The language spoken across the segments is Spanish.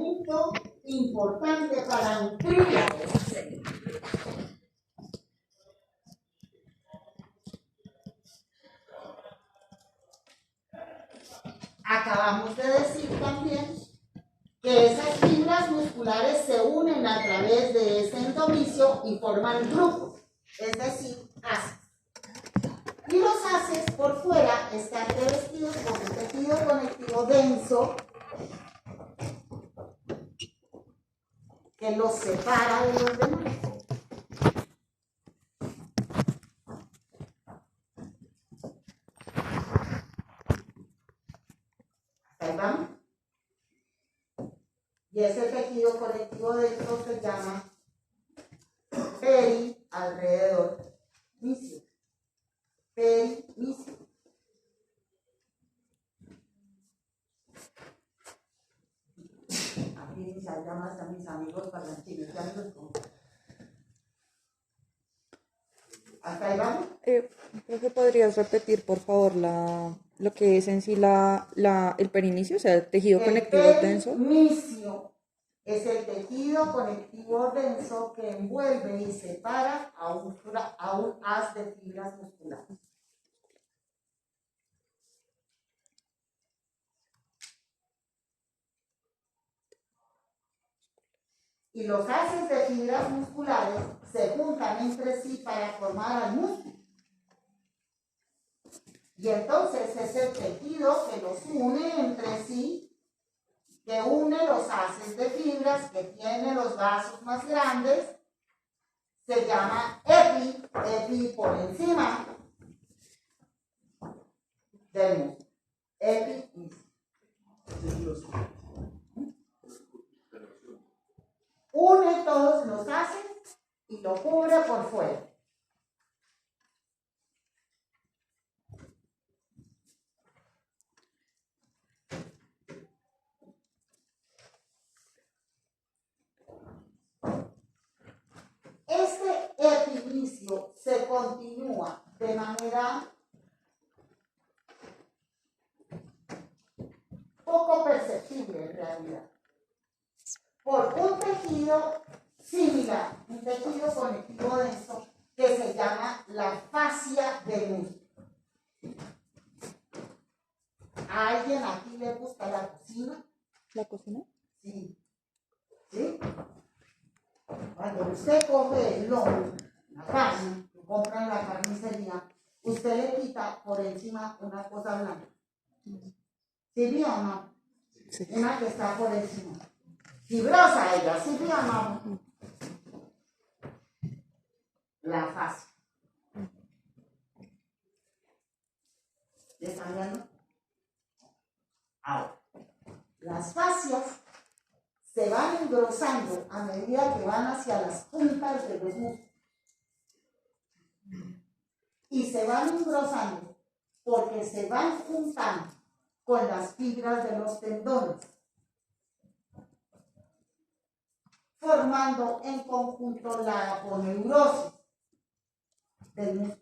punto importante para nutrir a esa célula. Acabamos de decir también que esas fibras musculares se unen a través de ese endomisio y forman grupos, es decir, haces. Y los haces por fuera están revestidos con un tejido conectivo denso que los separa de los demás. Ahí vamos. Y ese tejido conectivo denso se llama alrededor misio. Misio. Aquí se llama a mis amigos parlanchines. ¿Hasta ahí vamos? Creo que podrías repetir, por favor, lo que es en sí el perinicio, o sea, el tejido conectivo denso. El perinicio es el tejido conectivo denso que envuelve y separa a un haz de fibras musculares. Y los haces de fibras musculares se juntan entre sí para formar al músculo. Y entonces es el tejido que los une entre sí, que une los haces de fibras, que tiene los vasos más grandes, se llama epi por encima del músculo. Epi. Une todos los haces y lo cubre por fuera. Este epinicio se continúa de manera poco perceptible en realidad por un tejido similar, un tejido conectivo denso que se llama la fascia del músculo. ¿A alguien aquí le gusta la cocina? ¿La cocina? Sí. ¿Sí? Cuando usted coge el lomo, la carne, lo compra en la carnicería, usted le quita por encima una cosa blanca. ¿Sí vio o no? Sí. Una que está por encima. Fibrosa ella, ¿sí vio o no? La fascia. ¿Le están viendo? Ahora, las fascias se van engrosando a medida que van hacia las puntas de los músculos. Y se van engrosando porque se van juntando con las fibras de los tendones, formando en conjunto la aponeurosis del músculo.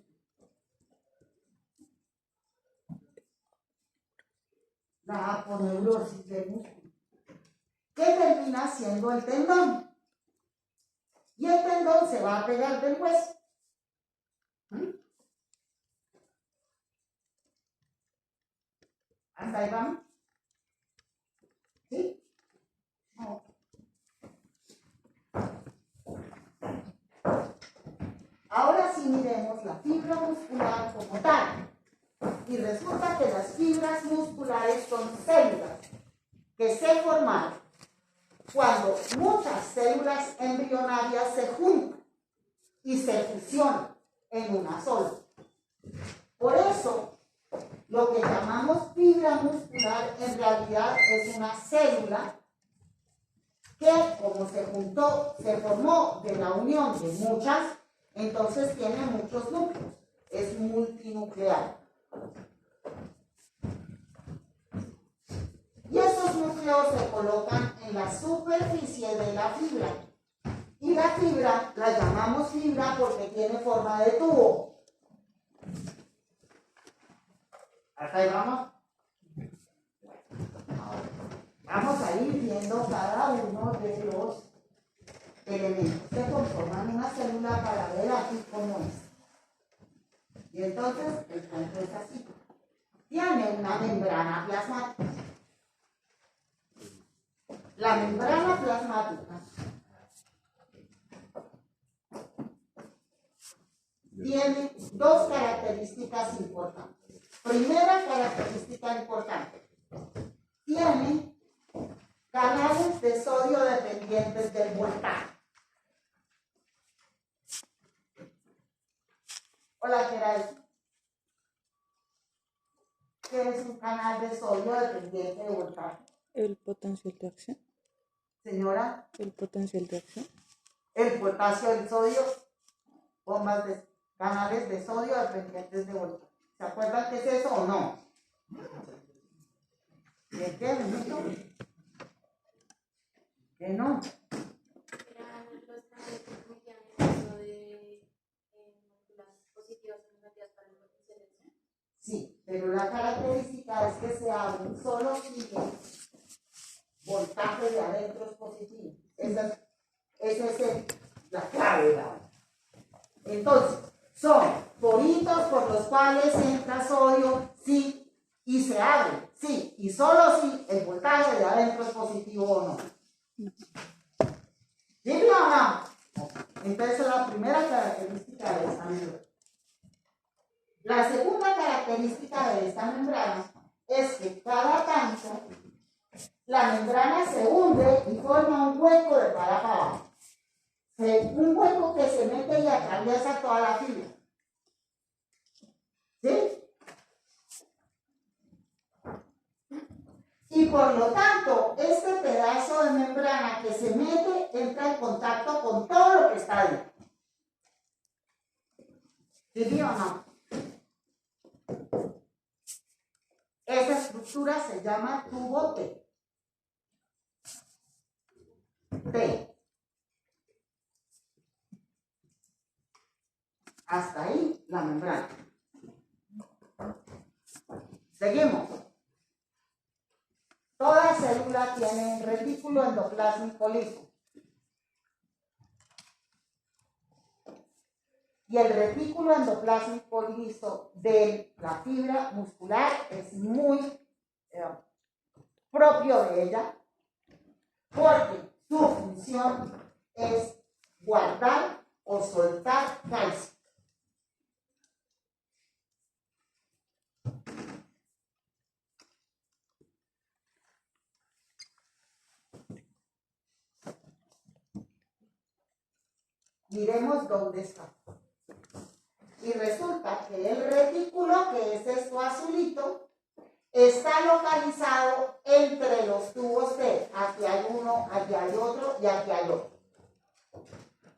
La aponeurosis del músculo, que termina siendo el tendón. Y el tendón se va a pegar del hueso. ¿Hasta ahí vamos? ¿Sí? No. Ahora sí miremos la fibra muscular como tal. Y resulta que las fibras musculares son células que se forman cuando muchas células embrionarias se juntan y se fusionan en una sola. Por eso, lo que llamamos fibra muscular en realidad es una célula que, como se formó de la unión de muchas, entonces tiene muchos núcleos, es multinuclear. Y esos núcleos se colocan en la superficie de la fibra. Y la fibra la llamamos fibra porque tiene forma de tubo. ¿Hasta ahí vamos? Vamos a ir viendo cada uno de los elementos que conforman una célula para ver aquí cómo es. Y entonces el cuento es así. Tiene una membrana plasmática. La membrana plasmática tiene dos características importantes. Primera característica importante. Tiene canales de sodio dependientes del voltaje. Hola, ¿qué era eso? ¿Qué es un canal de sodio dependiente de voltaje? El potencial de acción. Señora. El potencial de acción. El potasio, el sodio, bombas de canales de sodio dependientes de voltaje. ¿Se acuerdan qué es eso o no? ¿De qué? ¿Mucho? ¿Qué no? Eran los canales que permitían el uso de moléculas positivas y negativas para el potencial de acción. Sí, pero la característica es que se abre solo si el voltaje de adentro es positivo. Esa es la clave. Entonces, son poritos por los cuales entra sodio, sí, y se abre, sí, y solo si el voltaje de adentro es positivo o no. ¿Sí o no? Entonces, la primera característica de esta membrana. La segunda característica de esta membrana es que cada tanto la membrana se hunde y forma un hueco de para abajo. Un hueco que se mete y atraviesa toda la fibra. ¿Sí? Y por lo tanto, este pedazo de membrana que se mete entra en contacto con todo lo que está ahí. ¿Sí o no? Esa estructura se llama tubo T. T. Hasta ahí la membrana. Seguimos. Toda célula tiene un retículo endoplásmico liso. Y el retículo endoplásmico liso de la fibra muscular es muy propio de ella, porque su función es guardar o soltar calcio. Miremos dónde está. Y resulta que el retículo, que es esto azulito, está localizado entre los tubos T. Aquí hay uno, aquí hay otro y aquí hay otro.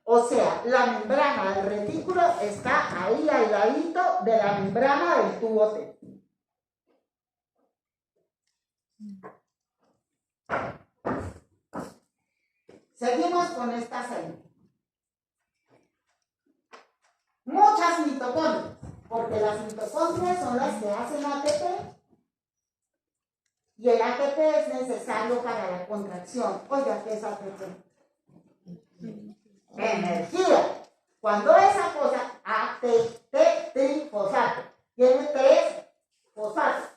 O sea, la membrana del retículo está ahí al ladito de la membrana del tubo T. Seguimos con esta célula. Muchas mitocondrias, porque las mitocondrias son las que hacen ATP y el ATP es necesario para la contracción. Oiga, ¿qué es ATP? Energía. Cuando esa cosa, ATP trifosfato, tiene 3 fosfatos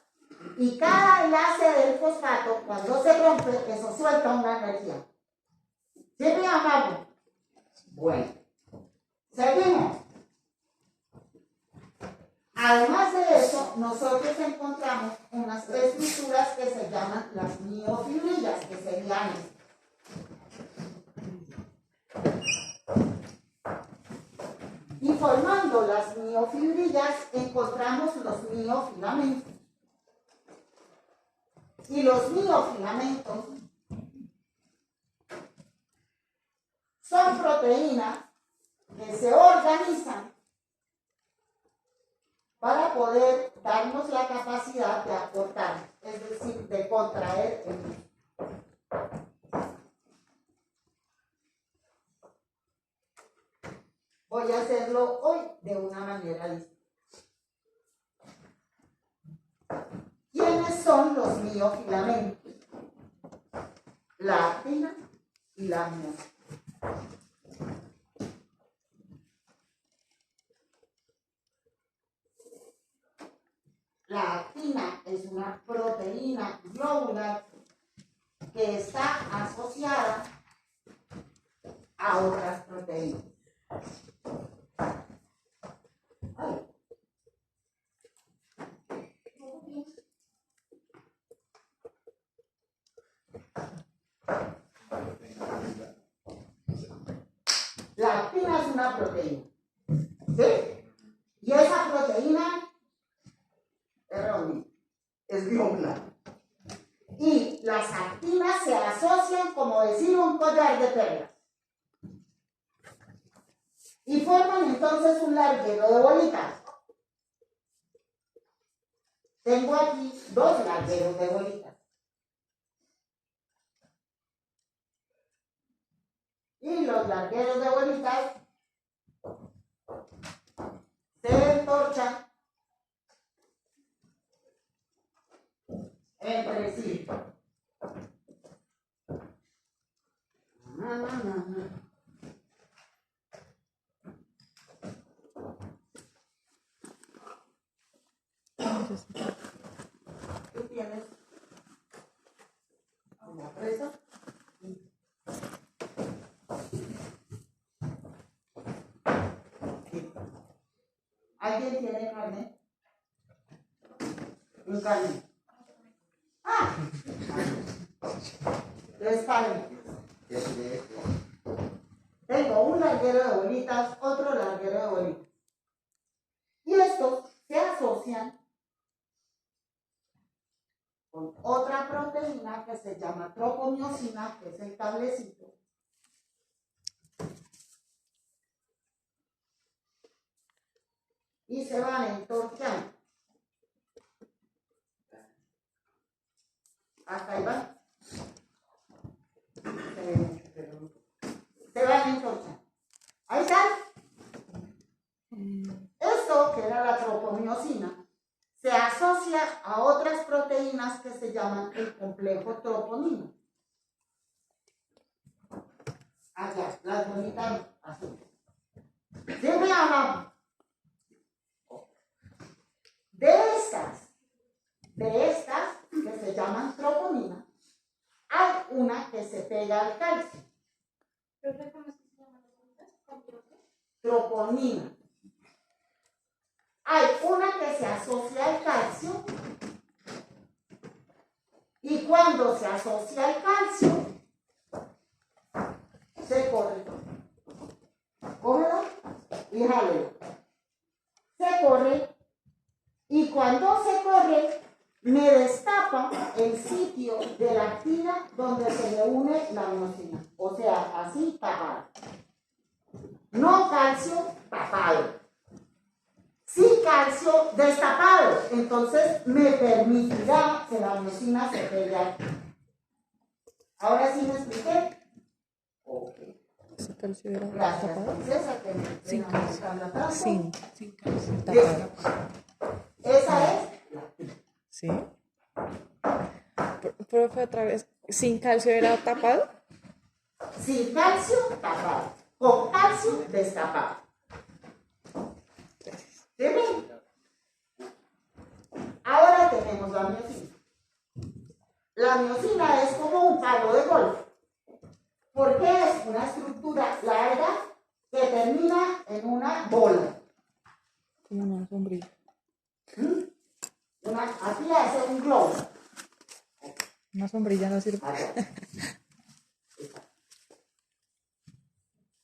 y cada enlace del fosfato, cuando se rompe, eso suelta una energía. ¿Sí me amamos? Bueno, seguimos. Además de eso, nosotros encontramos unas estructuras que se llaman las miofibrillas, que serían estas. Y formando las miofibrillas encontramos los miofilamentos. Y los miofilamentos son proteínas que se organizan para poder darnos la capacidad de aportar, es decir, de contraer el músculo. Voy a hacerlo hoy de una manera distinta. ¿Quiénes son los miofilamentos? la actina y la miosina. La actina es una proteína globular que está asociada a otras proteínas. Ay. La actina es una proteína, ¿sí? Y esa proteína es globular. Y las actinas se asocian, como decir, un collar de perlas. Y forman entonces un larguero de bolitas. Tengo aquí dos largueros de bolitas. Y los largueros de bolitas se entorchan entre sí. ¿Tú tienes una presa? ¿Alguien tiene carne? Un carne. ¡Ah! Es carne. Tengo un larguero de bolitas, otro larguero de bolitas. Y estos se asocian con otra proteína que se llama tropomiosina, que es el cablecito. Y se van entorchando. Hasta ahí van. Se van entorchando. Ahí están. Esto, que era la tropomiosina, se asocia a otras proteínas que se llaman el complejo troponino. Allá, las bolitas azules. ¿Siempre o no? De estas que se llaman troponina, hay una que se pega al calcio. Troponina. Hay una que se asocia al calcio y cuando se asocia al calcio, se corre. Cógelo y jálelo. Se corre y cuando se corre, me destapa el sitio de la actina donde se le une la miosina. O sea, así tapado. No calcio tapado. Sí calcio destapado. Entonces me permitirá que la miosina se pegue aquí. ¿Ahora sí me expliqué? Ok. ¿Ese calcio era Gracias, tapado? princesa, que me Sin estén calcio. ajustando atrás. Sin calcio. Tapado. Esa es la actina. ¿Sí? Profe, otra vez. ¿Sin calcio era tapado? Sin calcio, tapado. Con calcio, destapado. ¿Sí ven? Ahora tenemos la miosina. La miosina es como un palo de golf, porque es una estructura larga que termina en una bola. Como una sombrilla. Así hace un globo. Una sombrilla no sirve.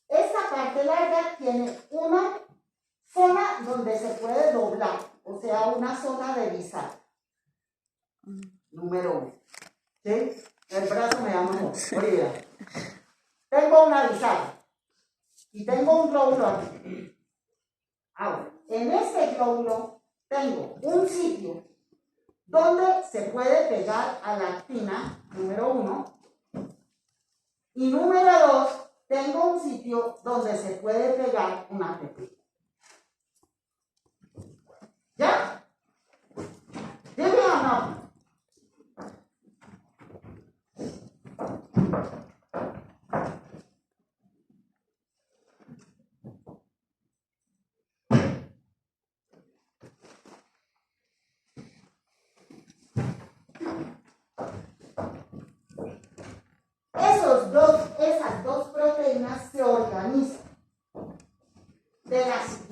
Esta parte larga tiene una zona donde se puede doblar, o sea, una zona de bisagra. Número 1. ¿Sí? El brazo me da mejor. Oye, tengo una bisagra y tengo un glóbulo aquí. Ahora, en este glóbulo tengo un sitio donde se puede pegar a la actina, número 1, y número 2, tengo un sitio donde se puede pegar una ATP. ¿Ya? ¿Dime o no?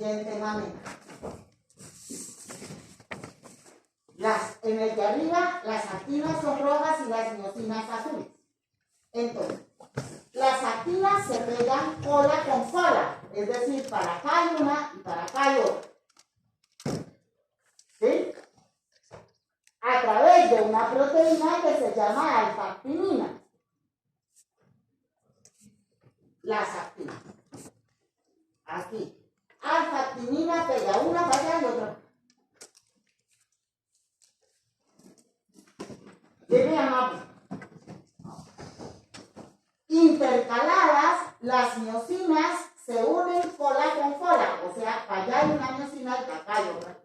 siguiente manera. En el de arriba, las actinas son rojas y las miocinas azules. Entonces, las actinas se pegan cola con cola, es decir, para acá hay una y para acá hay otra. ¿Sí? A través de una proteína que se llama alfa-actinina. Las actinas. Aquí. Alfa-actinina pega una para allá y otra. Debe amar. Intercaladas, las miocinas se unen cola con cola, o sea, para allá hay una miocina y para acá hay otra.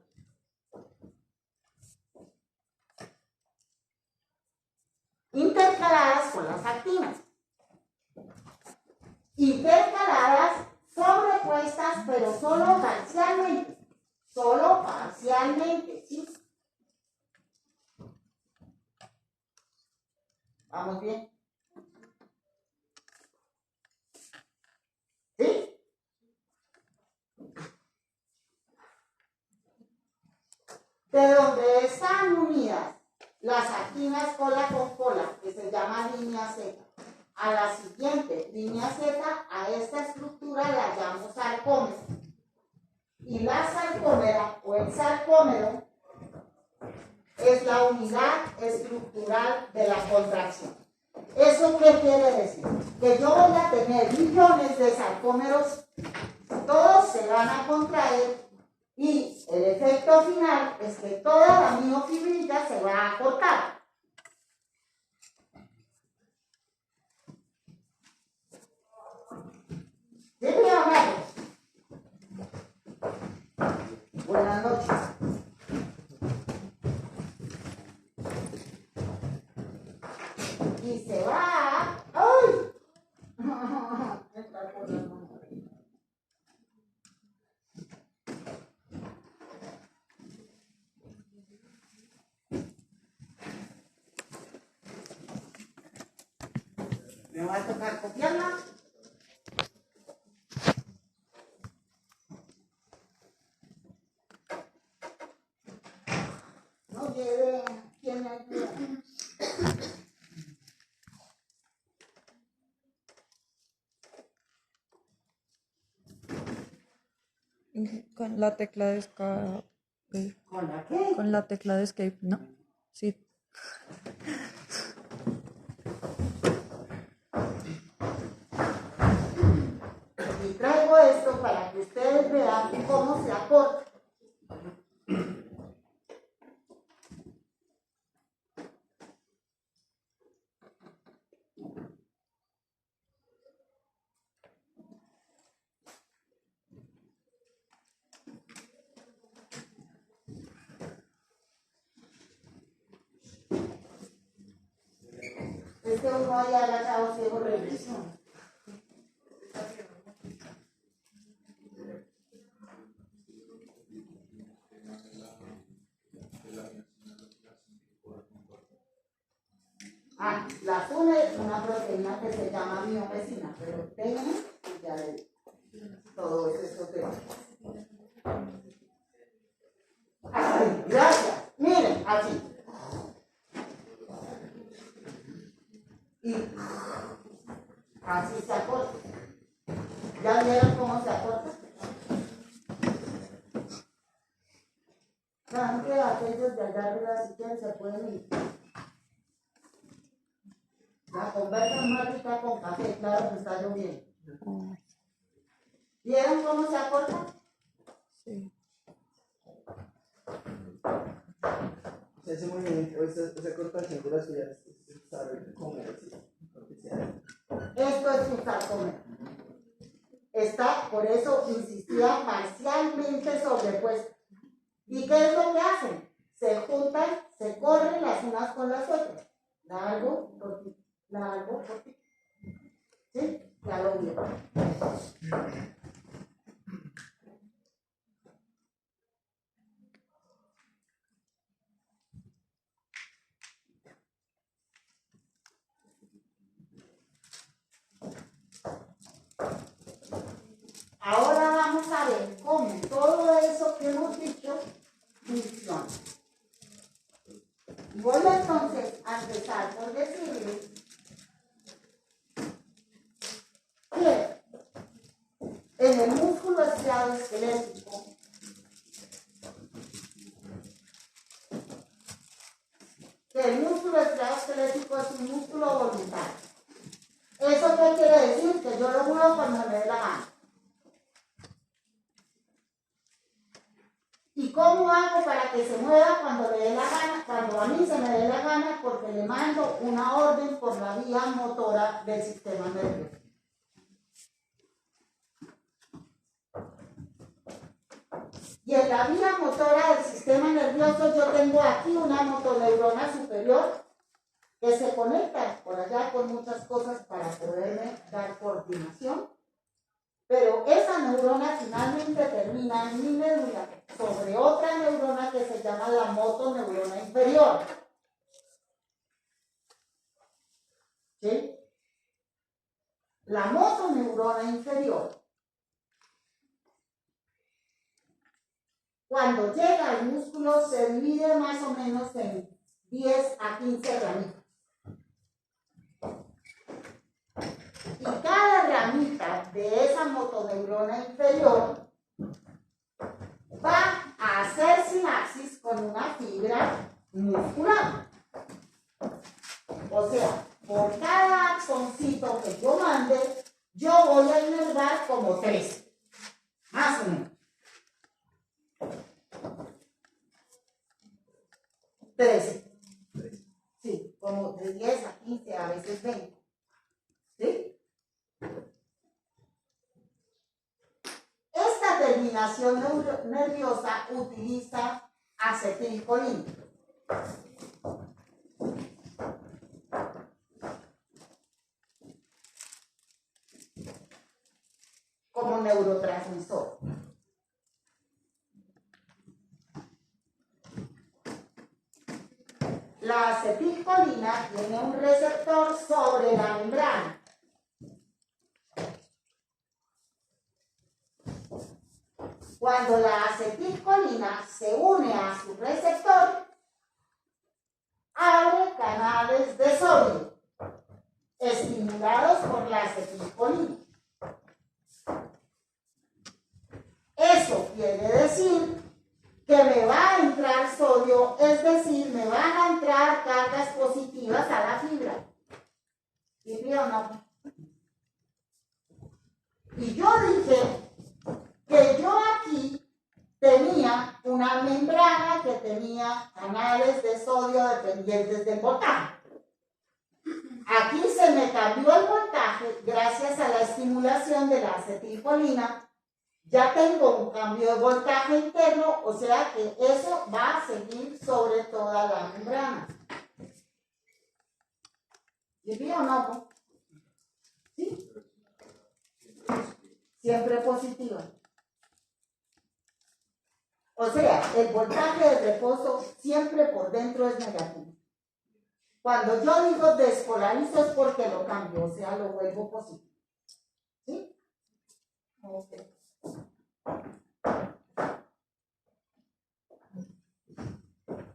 Intercaladas con las actinas. Intercaladas, sobrepuestas, pero solo parcialmente. Solo parcialmente, ¿sí? ¿Vamos bien? ¿Sí? De donde están unidas las actinas cola con cola, que se llama línea Z, a la siguiente línea Z, a esta estructura la llamo sarcómero. Y la sarcómera o el sarcómero es la unidad estructural de la contracción. ¿Eso qué quiere decir? Que yo voy a tener millones de sarcómeros, todos se van a contraer y el efecto final es que toda la miofibrilla se va a cortar. ¿Sí, mi amor? Buenas noches. Y se va. ¡Ay! Entra por la mano. Me va a tocar copiarla. No lleve. ¿Quién me ayuda? Con la tecla de escape. ¿Con la qué? Con la tecla de escape, ¿no? Sí. Y traigo esto para que ustedes vean cómo se acorta. Es que uno ahí agachado ciego regresión. Ah, las une una proteína que se llama miomesina, pero tengan, ya le digo, todo es esto que va. Ay, gracias. Miren, así. Y así se acorta. ¿Ya vieron cómo se acorta? Saben que aquellos de allá arriba, si quieren, se pueden ir. La conversa más rica con café, claro que está lloviendo. ¿Vieron cómo se acorta? Sí. Ese movimiento, esa cortación de las fibras, saber comer, sí, lo que sea. Esto es un sarcómero. Está, por eso insistía, parcialmente sobrepuesto. ¿Y qué es lo que hacen? Se juntan, se corren las unas con las otras. Largo, cortito, largo, cortito. ¿Sí? Ya lo vieron. Ahora vamos a ver cómo cómo todo eso que hemos dicho funciona. Y voy entonces a empezar por decirles que en el músculo estriado esquelético el músculo estriado esquelético es un músculo voluntario. ¿Eso qué quiere decir? Que yo lo muevo cuando me dé la gana. ¿Y cómo hago para que se mueva cuando le dé la gana? Cuando a mí se me dé la gana, porque le mando una orden por la vía motora del sistema nervioso. Y en la vía motora del sistema nervioso yo tengo aquí una motoneurona superior que se conecta por allá con muchas cosas para poderme dar coordinación. Pero esa neurona finalmente termina en mi médula sobre otra neurona que se llama la motoneurona inferior. ¿Sí? La motoneurona inferior, cuando llega al músculo, se divide más o menos en 10 a 15 ramitas. Y cada ramita de esa motoneurona inferior va a hacer sinapsis con una fibra muscular. O sea, por cada axoncito que yo mande, yo voy a inervar como 3, más o menos. 13. Sí, como de 10 a 15, a veces 20. ¿Sí? Esta terminación nerviosa utiliza acetilcolina. Como neurotransmisor. La acetilcolina tiene un receptor sobre la membrana. Cuando la acetilcolina se une a su receptor, abre canales de sodio, estimulados por la acetilcolina. Eso quiere decir que me va a entrar sodio, es decir, me van a entrar cargas positivas a la fibra. ¿Sí o no? Y yo dije que yo aquí tenía una membrana que tenía canales de sodio dependientes del voltaje. Aquí se me cambió el voltaje gracias a la estimulación de la acetilcolina. Ya tengo un cambio de voltaje interno, o sea que eso va a seguir sobre toda la membrana. ¿Sí o no? ¿Sí? Siempre positiva. O sea, el voltaje de reposo siempre por dentro es negativo. Cuando yo digo despolarizo es porque lo cambio, o sea, lo vuelvo positivo. ¿Sí? Ok.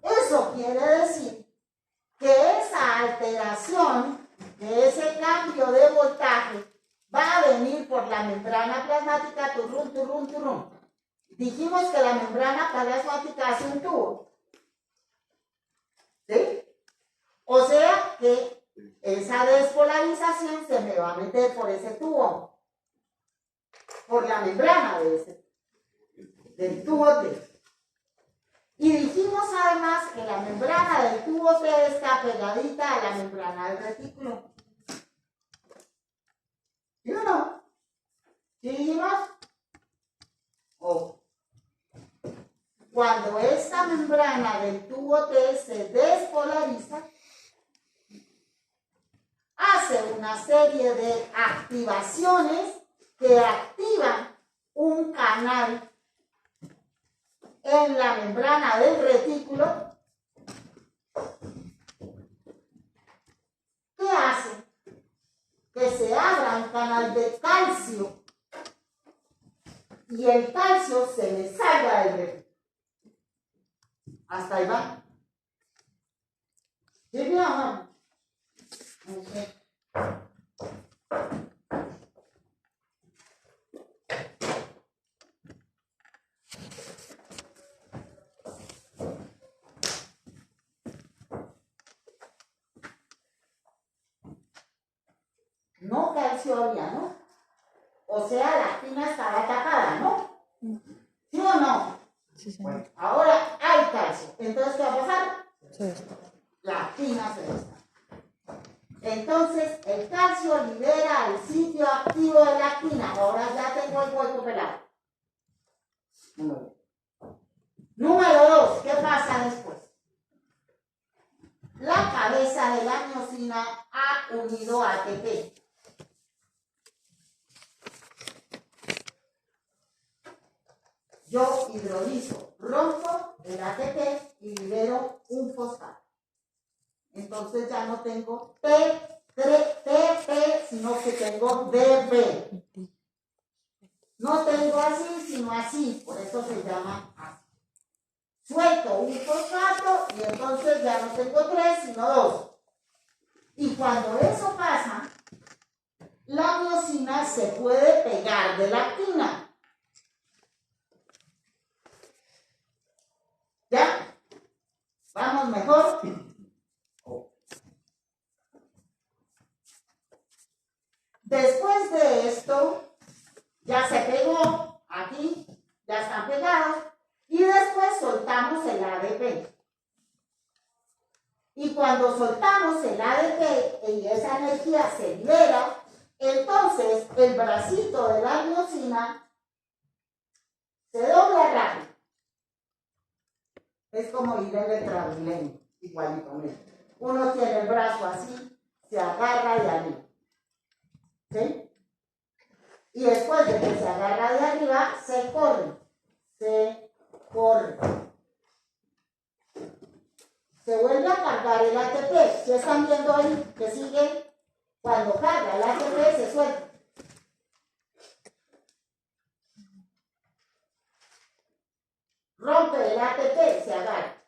Eso quiere decir que esa alteración, de ese cambio de voltaje, va a venir por la membrana plasmática, turrún, turrún, turrún. Dijimos que la membrana plasmática hace un tubo. ¿Sí? O sea que esa despolarización se me va a meter por ese tubo, por la membrana del tubo T. Y dijimos además que la membrana del tubo T está pegadita a la membrana del retículo. ¿Sí o no? ¿Sí dijimos? Oh. Cuando esta membrana del tubo T se despolariza, hace una serie de activaciones que activan un canal en la membrana del retículo que hace que se abra un canal de calcio y el calcio se me salga del grefito. Hasta ahí va. ¿Sí, mi amor? Ok. No calcio había, ¿no? O sea, la actina estaba tapada, ¿no? ¿Sí o no? Sí, señor. Ahora hay calcio. Entonces, ¿qué va a pasar? Se está. La actina se está. Entonces, el calcio libera el sitio activo de la actina. Ahora ya tengo el hueco pelado. Número 2, ¿qué pasa después? La cabeza de la miosina ha unido ATP. Yo hidrolizo, rompo el ATP y libero un fosfato. Entonces ya no tengo TP, sino que tengo DP. No tengo así, sino así, por eso se llama así. Suelto un fosfato y entonces ya no tengo 3, sino 2. Y cuando eso pasa, la miosina se puede pegar de la actina. ¿Ya? ¿Vamos mejor? Después de esto, ya se pegó aquí, ya están pegados, y después soltamos el ADP. Y cuando soltamos el ADP y esa energía se libera, entonces el bracito de la miosina se dobla rápido. Es como ir en el Transmilenio, igualito. Uno tiene el brazo así, se agarra de arriba. ¿Sí? Y después de que se agarra de arriba, se corre. Se corre. Se vuelve a cargar el ATP. ¿Sí están viendo ahí que sigue? Cuando carga el ATP se suelta. Rompe el ATP, se agarra.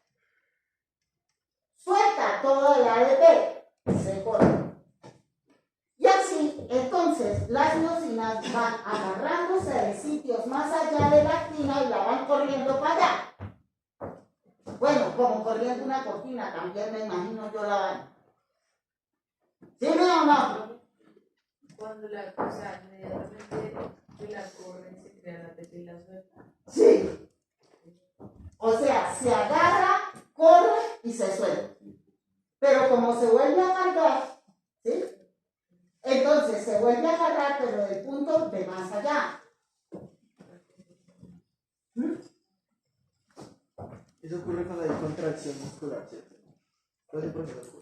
Suelta todo el ADP, se corre. Y así, entonces, las miosinas van agarrándose de sitios más allá de la actina y la van corriendo para allá. Bueno, como corriendo una cortina, también me imagino yo la van. ¿Sí o no? Cuando la cosa inmediatamente que la corren se crea la teta y la suelta. Sí. O sea, se agarra, corre y se suelta. Pero como se vuelve a cargar, ¿sí? Entonces se vuelve a agarrar, pero del punto de más allá. ¿Mm? Eso ocurre cuando hay contracción muscular, ¿cierto?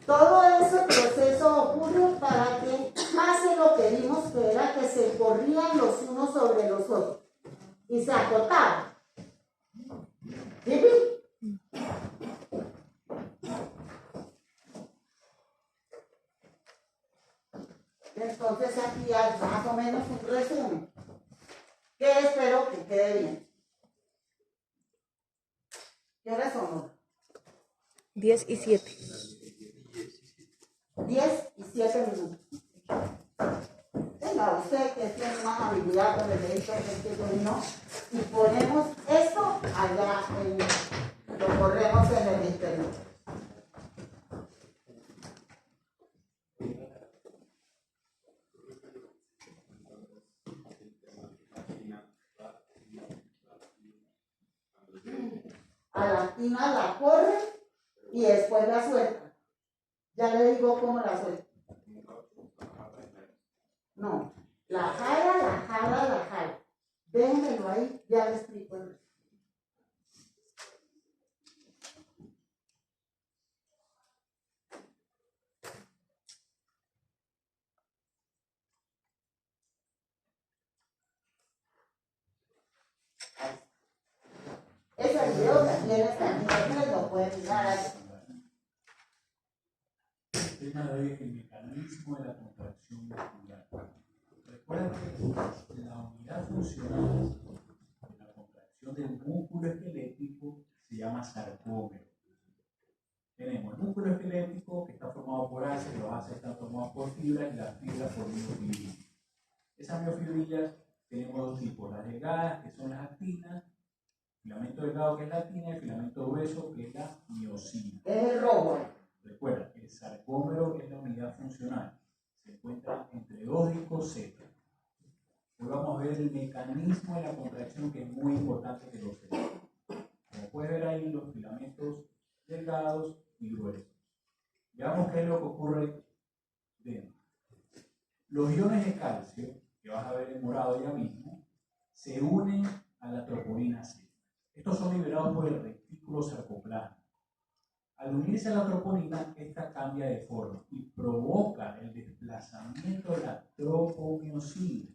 Todo ese proceso ocurre para que pase lo que vimos, que era que se corrían los unos sobre los otros y se acortaban. ¿Sí? Entonces aquí hay más o menos un resumen que espero que quede bien. ¿Qué horas son? 10 y 7. 10 y 7 minutos. Venga, usted que tiene más habilidad con el dedito que yo no, y ponemos esto allá, lo corremos en el internet. A la actina la corre y después la suelta. Ya le digo cómo la suelta. No, la jala. Déjenmelo ahí, ya le explico el resto. Ese video también está en internet, lo pueden mirar ahí. El tema del mecanismo de la contracción muscular. Recuerda que la unidad funcional músculo esquelético se llama sarcómero. Tenemos el músculo esquelético que está formado por ácidos, los ácidos están formados por fibras y las fibras por miofibrillas. Esas miofibrillas tenemos dos tipos, las delgadas que son las actinas, filamento delgado que es la actina y el filamento grueso que es la miosina. Es el rojo. Recuerda, el sarcómero es la unidad funcional, se encuentra entre dos discos Z. Hoy vamos a ver el mecanismo de la contracción que es muy importante que lo sepas. Como puedes ver ahí, los filamentos delgados y gruesos. Veamos qué es lo que ocurre dentro. Los iones de calcio, que vas a ver en morado ya mismo, se unen a la troponina C. Estos son liberados por el retículo sarcoplasma. Al unirse a la troponina, esta cambia de forma y provoca el desplazamiento de la tropomiosina.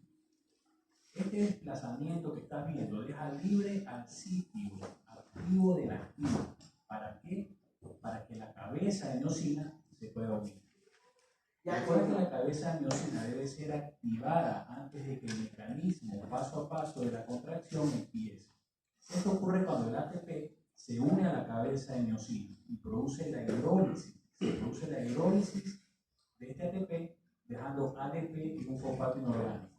Este desplazamiento que estás viendo deja libre al sitio activo de la actina. ¿Para qué? Para que la cabeza de miosina se pueda unir. Recuerda que la cabeza de miosina debe ser activada antes de que el mecanismo paso a paso de la contracción empiece. Esto ocurre cuando el ATP se une a la cabeza de miosina y produce la hidrólisis. Se produce la hidrólisis de este ATP dejando ADP y un fosfato inorgánico.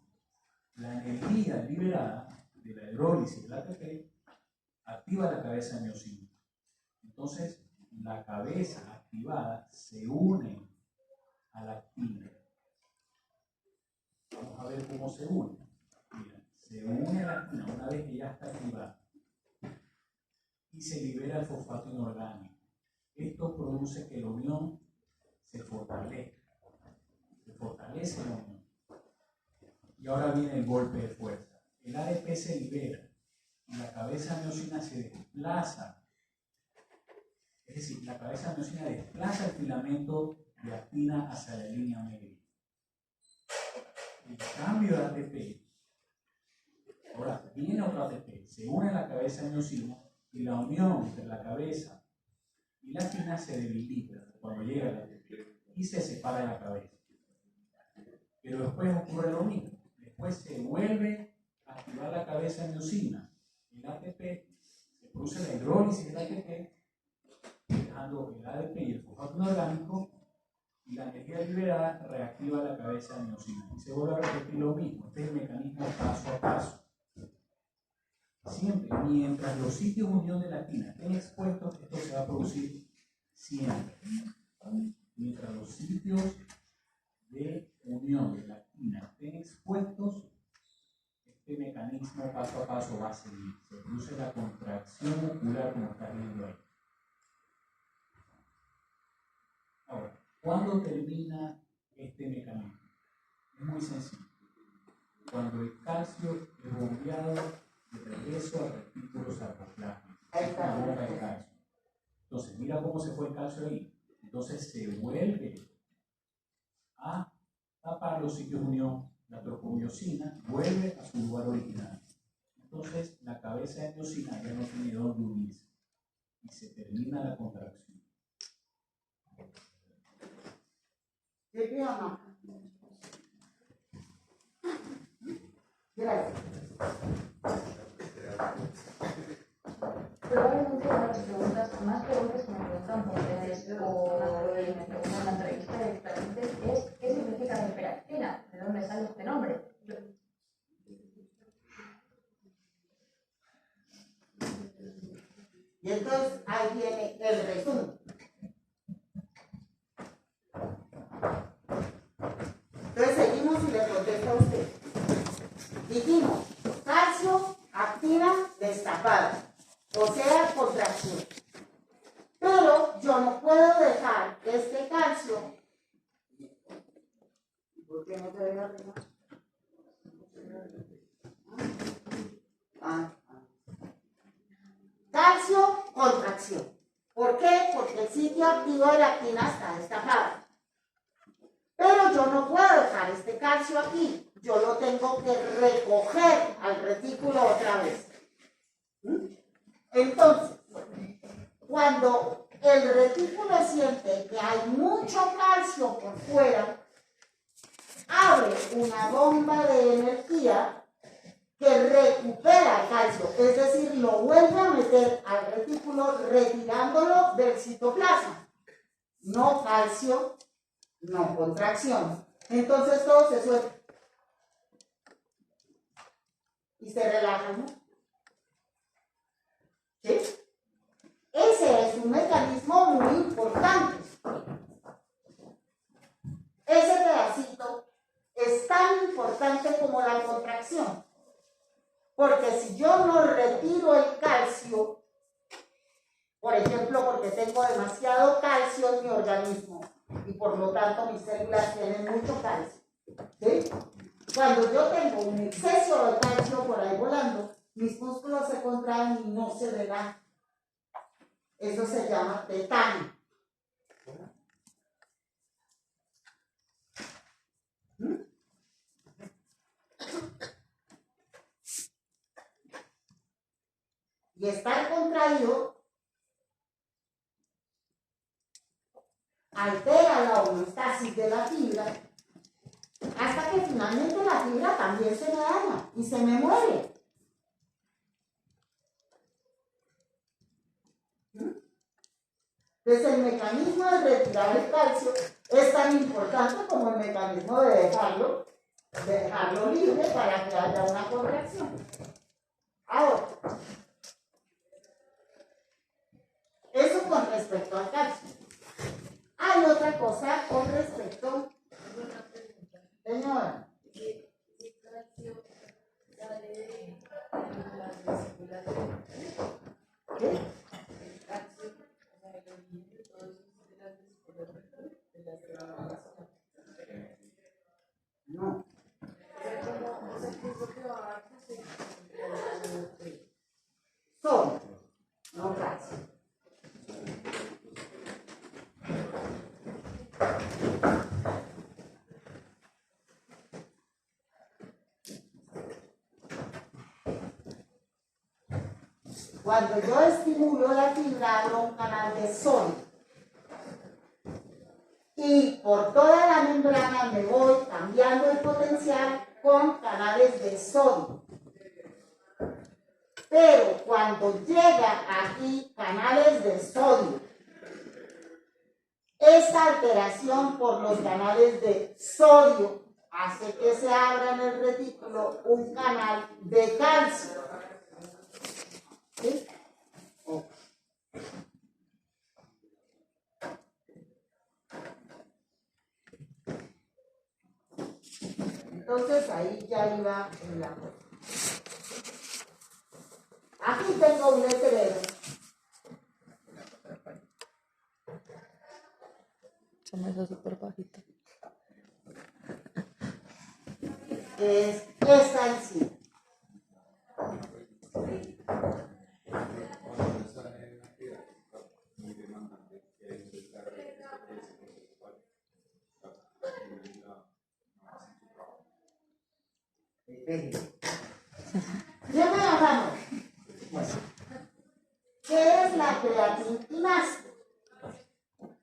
La energía liberada de la hidrólisis del ATP activa la cabeza de miosina. Entonces, la cabeza activada se une a la actina. Vamos a ver cómo se une. Mira, se une a la actina una vez que ya está activada y se libera el fosfato inorgánico. Esto produce que la unión se fortalezca. Se fortalece la unión. Y ahora viene el golpe de fuerza. El ADP se libera y la cabeza de miosina se desplaza. Es decir, la cabeza de miosina desplaza el filamento de actina hacia la línea media. El cambio de ATP, ahora viene otro ATP, se une a la cabeza de miosina y la unión entre la cabeza y la actina se debilita cuando llega el ATP y se separa de la cabeza. Pero después ocurre lo mismo. Después se vuelve a activar la cabeza de miosina. El ATP, se produce la hidrólisis del ATP, dejando el ADP y el fosfato inorgánico, y la energía liberada reactiva la cabeza de miosina. Y se vuelve a repetir lo mismo. Este es el mecanismo paso a paso. Siempre, mientras los sitios de unión de la actina estén expuestos, esto se va a producir siempre. Mientras los sitios de unión de la actina estén expuestos, este mecanismo paso a paso va a seguir. Se produce la contracción muscular como estás viendo ahí. Ahora, ¿cuándo termina este mecanismo? Es muy sencillo. Cuando el calcio es bombeado de regreso al retículo sarcoplasmático. Es una bomba de calcio. Entonces, mira cómo se fue el calcio ahí. Entonces se vuelve a tapar los sitios de unión. La tropomiosina vuelve a su lugar original. Entonces, la cabeza de miosina ya no tiene dónde unirse. Y se termina la contracción. ¿Sí o no? Gracias. Probablemente una de las preguntas, más preguntas que me preguntan por redes o me preguntan en la entrevista directamente es ¿qué significa la hiperactina? ¿De dónde sale este nombre? Y entonces ahí viene el resumen. Entonces seguimos y le contesto a usted. Dijimos, calcio, actina, destapada, o sea, contracción. Pero yo no puedo dejar este calcio. ¿Por qué no te deja arriba? Calcio, contracción. ¿Por qué? Porque el sitio activo de la actina está destapado. Pero yo no puedo dejar este calcio aquí. Yo lo tengo que recoger al retículo otra vez. Entonces, cuando el retículo siente que hay mucho calcio por fuera, abre una bomba de energía que recupera el calcio, es decir, lo vuelve a meter al retículo retirándolo del citoplasma. No calcio, no contracción. Entonces todo se suelta y se relaja, ¿no? ¿Sí? Ese es un mecanismo muy importante. Ese pedacito es tan importante como la contracción. Porque si yo no retiro el calcio, por ejemplo, porque tengo demasiado calcio en mi organismo y por lo tanto mis células tienen mucho calcio, ¿sí? Cuando yo tengo un exceso de calcio por ahí volando, mis músculos se contraen y no se relajan. Eso se llama tetano. Y estar contraído altera la homeostasis de la fibra hasta que finalmente la fibra también se me daña y se me muere. Entonces el mecanismo de retirar el calcio es tan importante como el mecanismo de dejarlo libre para que haya una contracción. Ahora, eso con respecto al calcio. Hay otra cosa con respecto, señora. ¿Qué calcio sale de las vesículas ¿Qué? el calcio, o sea, el origen de todo eso es de las vesículas de las células? No. O sea, ¿qué es lo que va a hacer? Sodio, no calcio. Cuando yo estimulo la fibra, abro un canal de sodio. Y por toda la membrana me voy cambiando el potencial con canales de sodio. Pero cuando llega aquí canales de sodio, esta alteración por los canales de sodio hace que se abra en el retículo un canal de calcio. ¿Sí? Ok. Entonces ahí ya iba en la cosa. Aquí tengo un letrero. Esa mesa es súper bajita. Que es esta en sí. Ya me hablamos. ¿Qué es la creatinasa?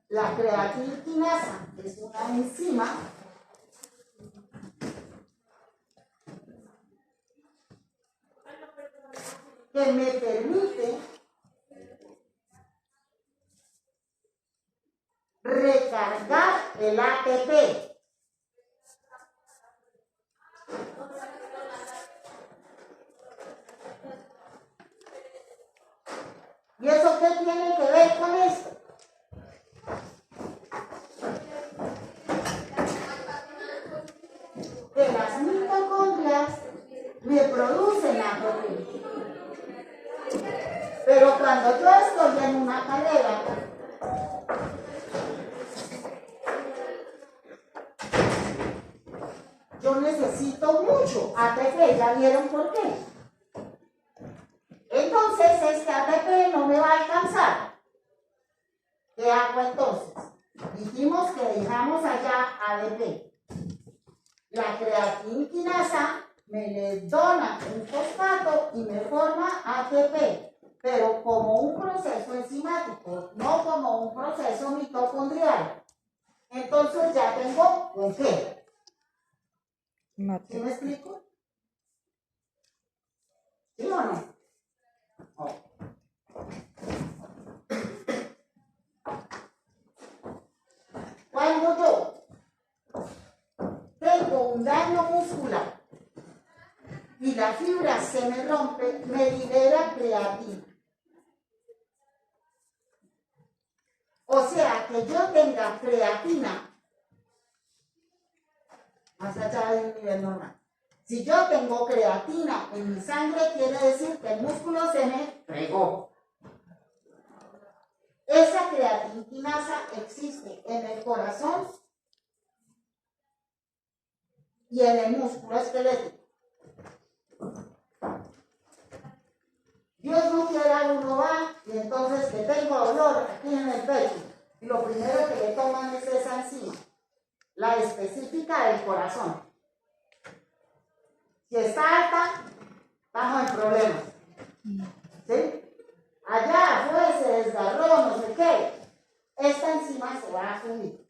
La creatinasa es una enzima que me permite recargar el ATP. ¿Y eso qué tiene que ver con esto? Que las mitocondrias me producen ATP. Pero cuando yo estoy en una carrera, yo necesito mucho ATP. ¿Ya vieron por qué? Entonces este ATP no me va a alcanzar. ¿Qué hago entonces? Dijimos que dejamos allá ADP. La creatinasa me le dona un fosfato y me forma ATP, pero como un proceso enzimático, no como un proceso mitocondrial. Entonces ya tengo ¿con qué? ¿Sí me explico? y la fibra se me rompe, me libera creatina. O sea, que yo tenga creatina más allá de un nivel normal. Si yo tengo creatina en mi sangre, quiere decir que el músculo se me fregó. Esa creatinasa existe en el corazón y en el músculo esquelético. Dios no quiera, uno va y entonces que tengo dolor aquí en el pecho y lo primero que le toman es esa enzima, la específica del corazón. Si está alta, estamos en problemas. ¿Sí? Allá fue, se desgarró, no sé qué. Esta enzima se va a subir.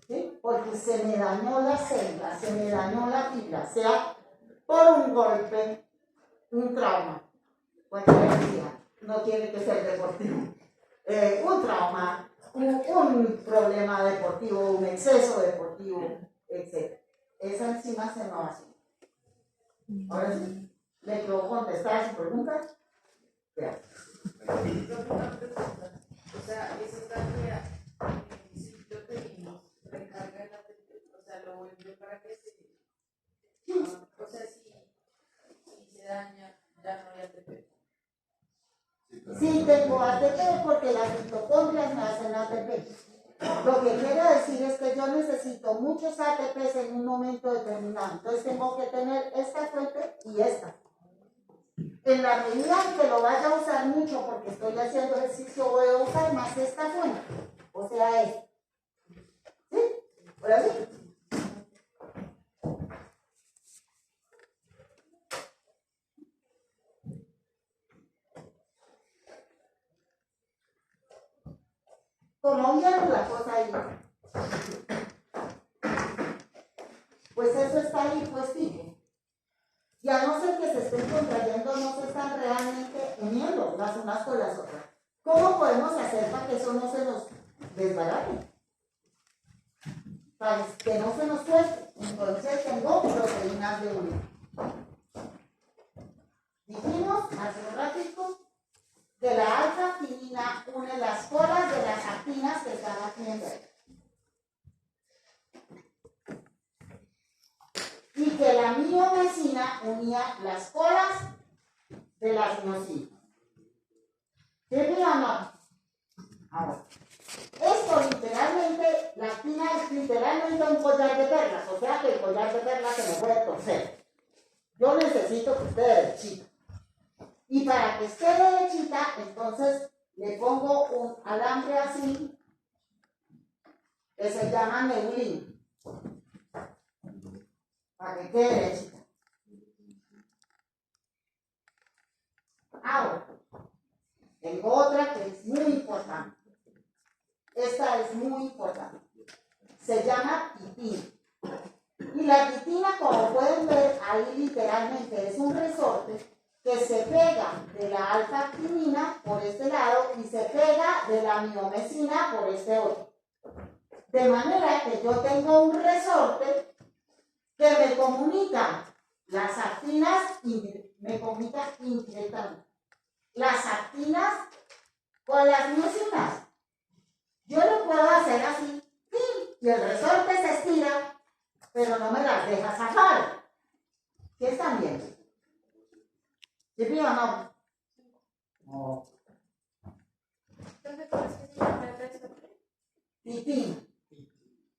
¿Sí? Porque se me dañó la célula, se me dañó la fibra, sea por un golpe, un trauma, cualquier día, no tiene que ser deportivo, un trauma, un problema deportivo, un exceso deportivo, etc. Esa enzima se me va a subir. Ahora sí, ¿le puedo contestar a su pregunta? Gracias. Una pregunta. O sea, eso cambia si lo pedimos, recarga el ATP, o sea, lo vuelve para que se. O sea, si se daña, ya no hay ATP. Sí tengo ATP porque las mitocondrias me hacen ATP. Lo que quiere decir es que yo necesito muchos ATPs en un momento determinado. Entonces tengo que tener esta fuente y esta. En la medida en que lo vaya a usar mucho porque estoy haciendo ejercicio, voy a usar más esta fuente. O sea, esta. ¿Sí? ¿Ahora sí? Como vieron la cosa ahí, pues eso está ahí puestillo. Y a no ser que se estén contrayendo, no se están realmente uniendo las unas con las otras. ¿Cómo podemos hacer para que eso no se nos desbarate? Para que no se nos suelte. Entonces tengo proteínas de unión. Dijimos hace un ratito que la alfa-actinina une las colas de las actinas que están aquí en verde. Y que la miomesina unía las colas de las miosinas. ¿Sí, mi amor? Ahora, esto literalmente, la actina es literalmente un collar de perlas, o sea que el collar de perlas se me puede torcer. Yo necesito que esté derechito. Y para que esté derechita, entonces le pongo un alambre así, que se llama neulín, para que quede derechita. Ahora, tengo otra que es muy importante. Esta es muy importante. Se llama titina. Y la titina, como pueden ver, ahí literalmente es un resorte que se pega de la alfa-actinina por este lado y se pega de la miomesina por este otro. De manera que yo tengo un resorte que me comunica las actinas, me comunica indirectamente las actinas con las miosinas. Yo lo puedo hacer así, y el resorte se estira, pero no me las deja zafar. ¿Qué están viendo? ¿Sí, o no? No. Entonces, ¿cómo es que se llama el resorte? Titina,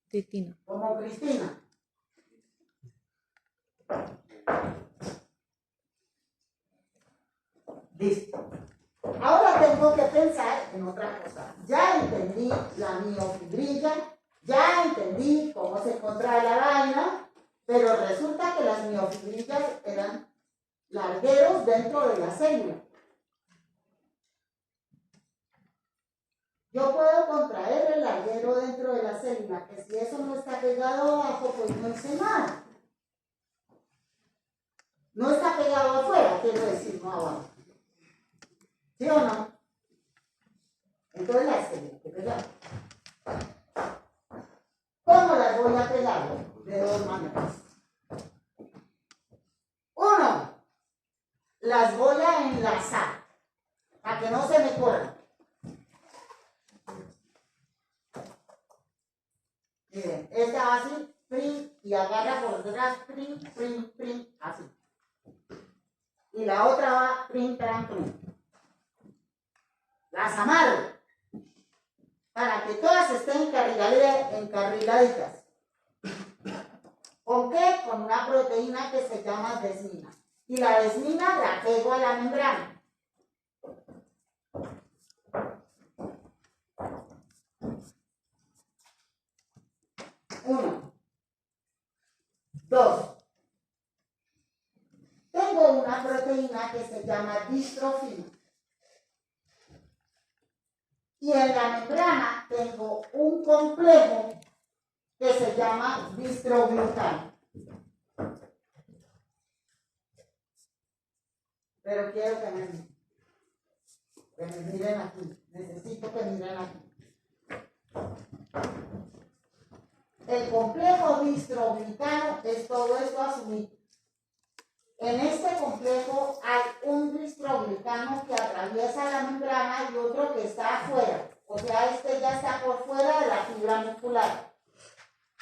Titina. como Cristina. Listo. Ahora tengo que pensar en otra cosa. Ya entendí la miofibrilla, ya entendí cómo se contrae la vaina, pero resulta que las miofibrillas eran largueros dentro de la célula. Yo puedo contraer el larguero dentro de la célula, que si eso no está pegado abajo, pues no hice nada. No está pegado afuera, quiero decir, no abajo. ¿Sí o no? Entonces las tengo que pegar. ¿Cómo las voy a pegar? De dos maneras. pegas prin, prin, prin, así. Y la otra va prin, pran, prin. Las amarro para que todas estén encarriladitas. ¿Con qué? Con una proteína que se llama desmina. Y la desmina la pego a la membrana. Uno. Dos. Tengo una proteína que se llama distrofina. Y en la membrana tengo un complejo que se llama distroglucano. Pero quiero que me miren aquí. Necesito que miren aquí. El complejo distroglucano es todo esto asumido. En este complejo hay un distroglucano que atraviesa la membrana y otro que está afuera. O sea, este ya está por fuera de la fibra muscular.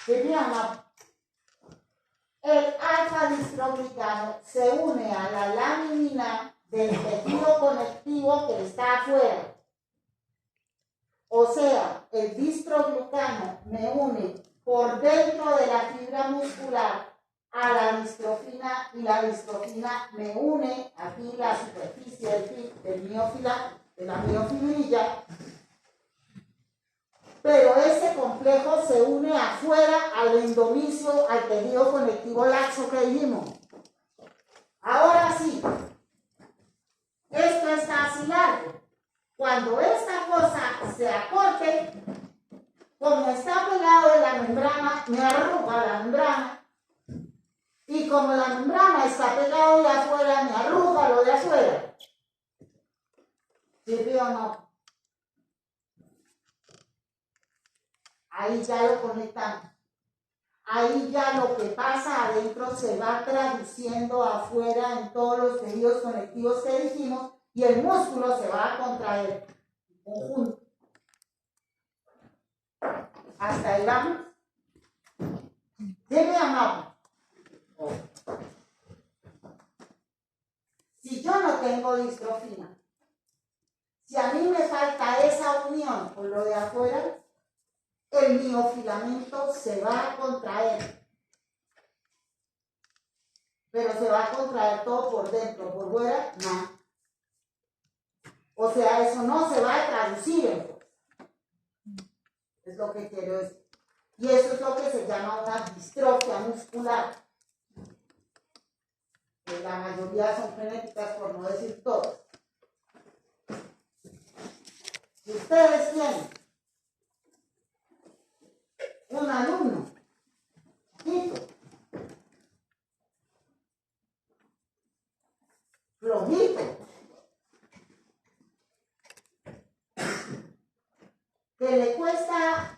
¿Se llama? El alfa-distroglucano se une a la laminina del tejido conectivo que está afuera. O sea, el distroglucano me une por dentro de la fibra muscular a la distrofina y la distrofina me une aquí la superficie de la miofibrilla, pero ese complejo se une afuera al endomisio, al tejido conectivo laxo que dijimos. Ahora sí, esto está así largo. Cuando esta cosa se acorte, como está pegado de la membrana, me arruga la membrana. Y como la membrana está pegada de afuera, me arruga lo de afuera. ¿Sirvió o no? Ahí ya lo conectamos. Ahí ya lo que pasa adentro se va traduciendo afuera en todos los tejidos conectivos que dijimos y el músculo se va a contraer en conjunto. Hasta ahí vamos. ¿Sirve o no? Si yo no tengo distrofina, si a mí me falta esa unión con lo de afuera, el miofilamento se va a contraer. Pero se va a contraer todo por dentro, por fuera, no. O sea, eso no se va a traducir en fuerza. Es lo que quiero decir. Y eso es lo que se llama una distrofia muscular. Que la mayoría son genéticas, por no decir todas. Si ustedes tienen un alumno chiquito, flojito, que le cuesta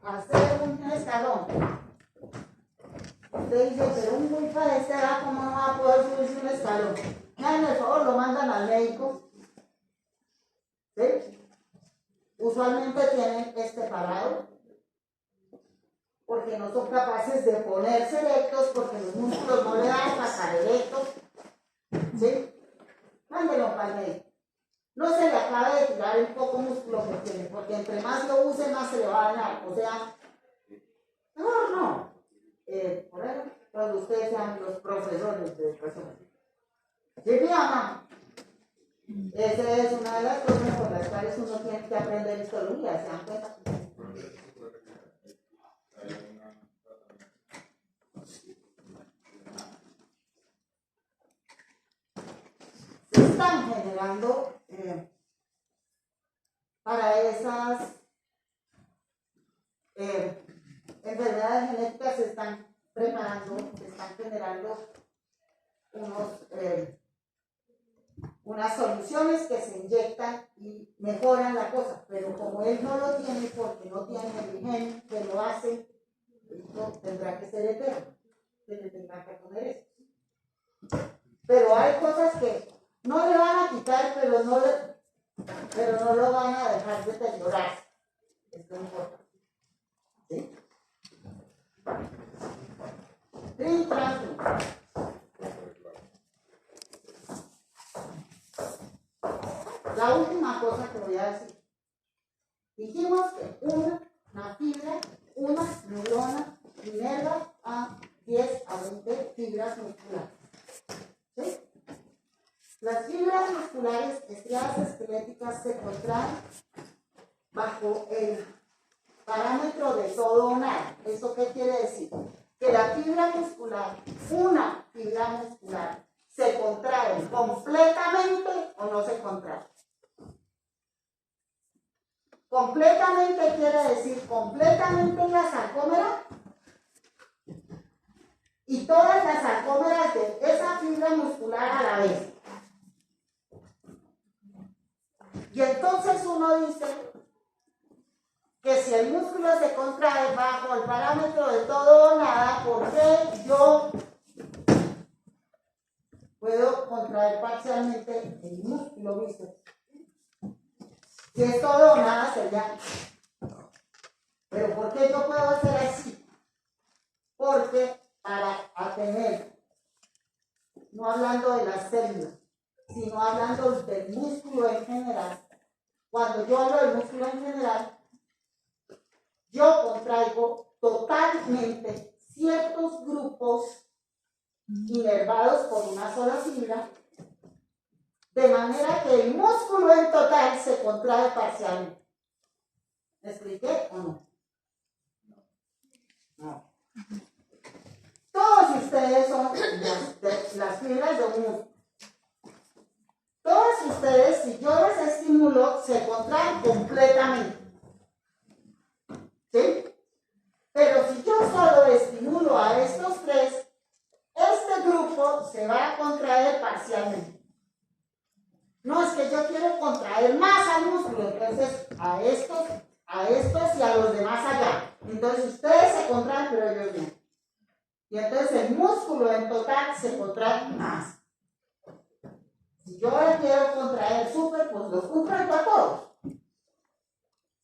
hacer un escalón. Usted dice, pero un muy para esta edad, ¿cómo no va a poder subirse un escalón? Háganme el favor, lo mandan al médico. ¿Sí? Usualmente tienen este parado, porque no son capaces de ponerse erectos, porque los músculos no le dan para estar erectos. ¿Sí? Mándenlo para el médico. No se le acaba de tirar el poco músculo que tiene, porque entre más lo use, más se le va a dañar. O sea, no. Por ahí, cuando ustedes sean los profesores de educación. ¿Sí, mi mamá? Esa es una de las cosas por las cuales uno tiene que aprender histología, ¿se dan cuenta? Se están generando para esas enfermedades genéticas, se están preparando, se están generando unas soluciones que se inyectan y mejoran la cosa, pero como él no lo tiene porque no tiene el gen que lo hace, esto tendrá que ser eterno, se le tendrá que poner eso. Pero hay cosas que no le van a quitar, pero no lo van a dejar deteriorarse. Esto importa. ¿Sí? Trin tras trin. La última cosa que voy a decir. Dijimos que una fibra, una neurona, inerva a 10 a 20 fibras musculares. ¿Sí? Las fibras musculares estriadas esqueléticas se contraen bajo el parámetro de todo o nada. ¿Eso qué quiere decir? Que la fibra muscular, una fibra muscular, se contrae completamente o no se contrae. Completamente quiere decir completamente en la sarcómera y todas las sarcómeras de esa fibra muscular a la vez. Y entonces uno dice que si el músculo se contrae bajo el parámetro de todo o nada, ¿por qué yo puedo contraer parcialmente el músculo, viste? Si es todo o nada sería. Pero ¿por qué yo puedo hacer así? Porque para tener, no hablando de las células, sino hablando del músculo en general, cuando yo hablo del músculo en general, yo contraigo totalmente ciertos grupos inervados por una sola fibra, de manera que el músculo en total se contrae parcialmente. ¿Me expliqué o no? No. Todos ustedes son las fibras de un músculo. Todos ustedes, si yo les estimulo, se contraen completamente. ¿Sí? Pero si yo solo estimulo a estos tres, este grupo se va a contraer parcialmente. No es que yo quiero contraer más al músculo, entonces a estos y a los demás allá. Entonces ustedes se contraen, pero ellos no. Y entonces el músculo en total se contrae más. Si yo le quiero contraer súper, pues los contraigo a todos.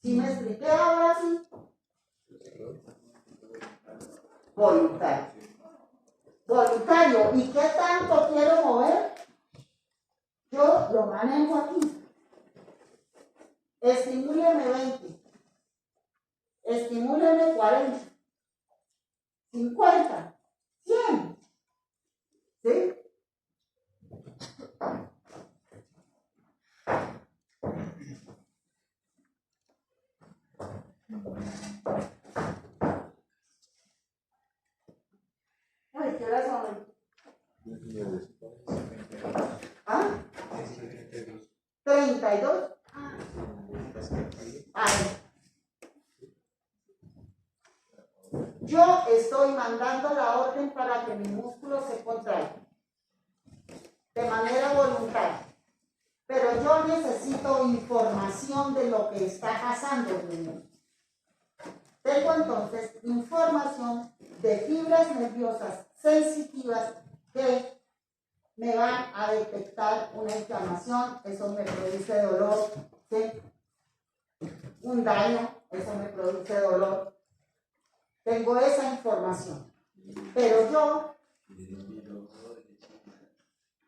¿Sí me expliqué ahora sí? Voluntario. Voluntario. ¿Y qué tanto quiero mover? Yo lo manejo aquí. Estimúleme 20. Estimúleme 40. 50. 100. ¿Sí? Ay, ¿qué horas son? ¿Ah? 32. Ay. Yo estoy mandando la orden para que mi músculo se contraiga de manera voluntaria. Pero yo necesito información de lo que está pasando en mi músculo. Tengo entonces información de fibras nerviosas sensitivas que me van a detectar una inflamación, eso me produce dolor, ¿sí? Un daño, eso me produce dolor. Tengo esa información. Pero yo,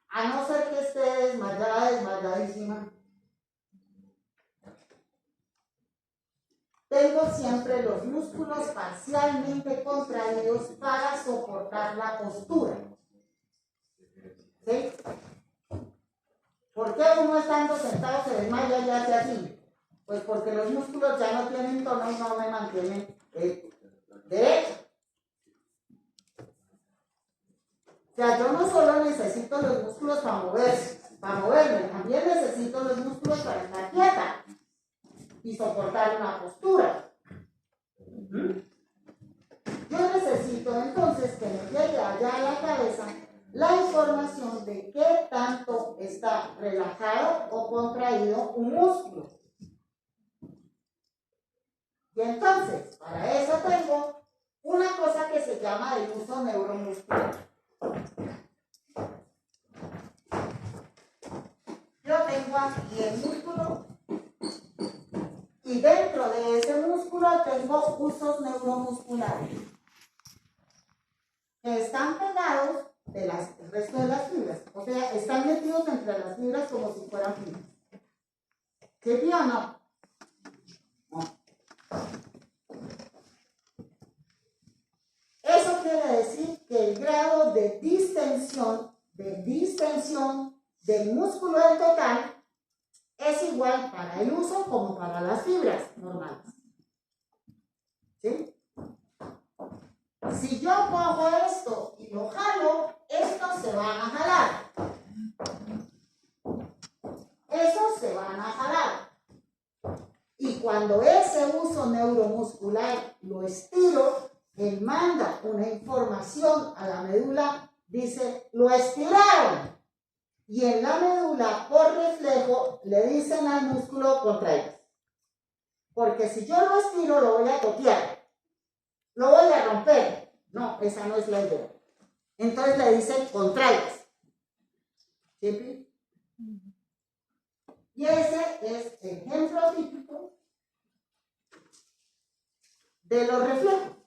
a no ser que esté desmayada, desmayadísima, tengo siempre los músculos parcialmente contraídos para soportar la postura. ¿Sí? ¿Por qué uno estando sentado se desmaya y hace así? Pues porque los músculos ya no tienen tono y no me mantienen derecho. O sea, yo no solo necesito los músculos para moverme, también necesito los músculos para estar quieta y soportar una postura. Yo necesito entonces que me llegue allá a la cabeza la información de qué tanto está relajado o contraído un músculo. Y entonces, para eso tengo una cosa que se llama el uso neuromuscular. Yo tengo aquí el músculo y dentro de ese músculo tengo usos neuromusculares que están pegados del resto de las fibras. O sea, están metidos entre las fibras como si fueran fibras. ¿Sí, sí o no? No. Eso quiere decir que el grado de distensión del músculo del total es igual para el uso como para las fibras normales. ¿Sí? Si yo cojo esto y lo jalo, estos se van a jalar. Esos se van a jalar. Y cuando ese uso neuromuscular lo estiro, él manda una información a la médula, dice, lo estiraron. Y en la médula, por reflejo, le dicen al músculo, contraigas. Porque si yo lo estiro, lo voy a totear. Lo voy a romper. No, esa no es la idea. Entonces le dicen, contraigas. ¿Sí? Y ese es el ejemplo típico de los reflejos.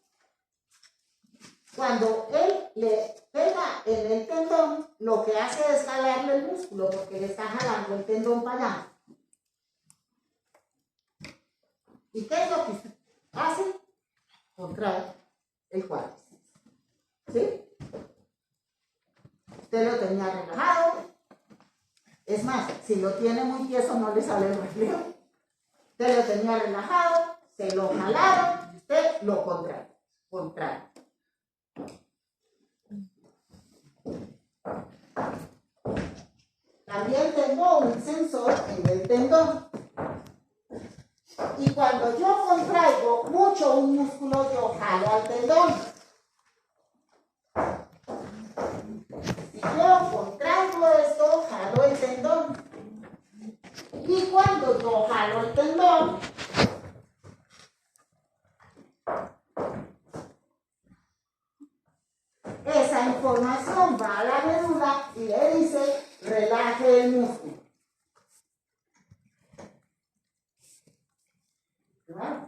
Cuando él le pega en el tendón, lo que hace es jalarle el músculo, porque le está jalando el tendón para allá. ¿Y qué es lo que hace? Contrae el cuádriceps. ¿Sí? Usted lo tenía relajado. Es más, si lo tiene muy tieso no le sale el reflejo. Usted lo tenía relajado, se lo jalaron, usted lo contrae. Contrae. También tengo un sensor en el tendón. Y cuando yo contraigo mucho un músculo, yo jalo al tendón. Si yo contraigo esto, jalo el tendón. Y cuando yo jalo el tendón, esa información va a la médula y le dice, relaje el músculo. ¿Claro?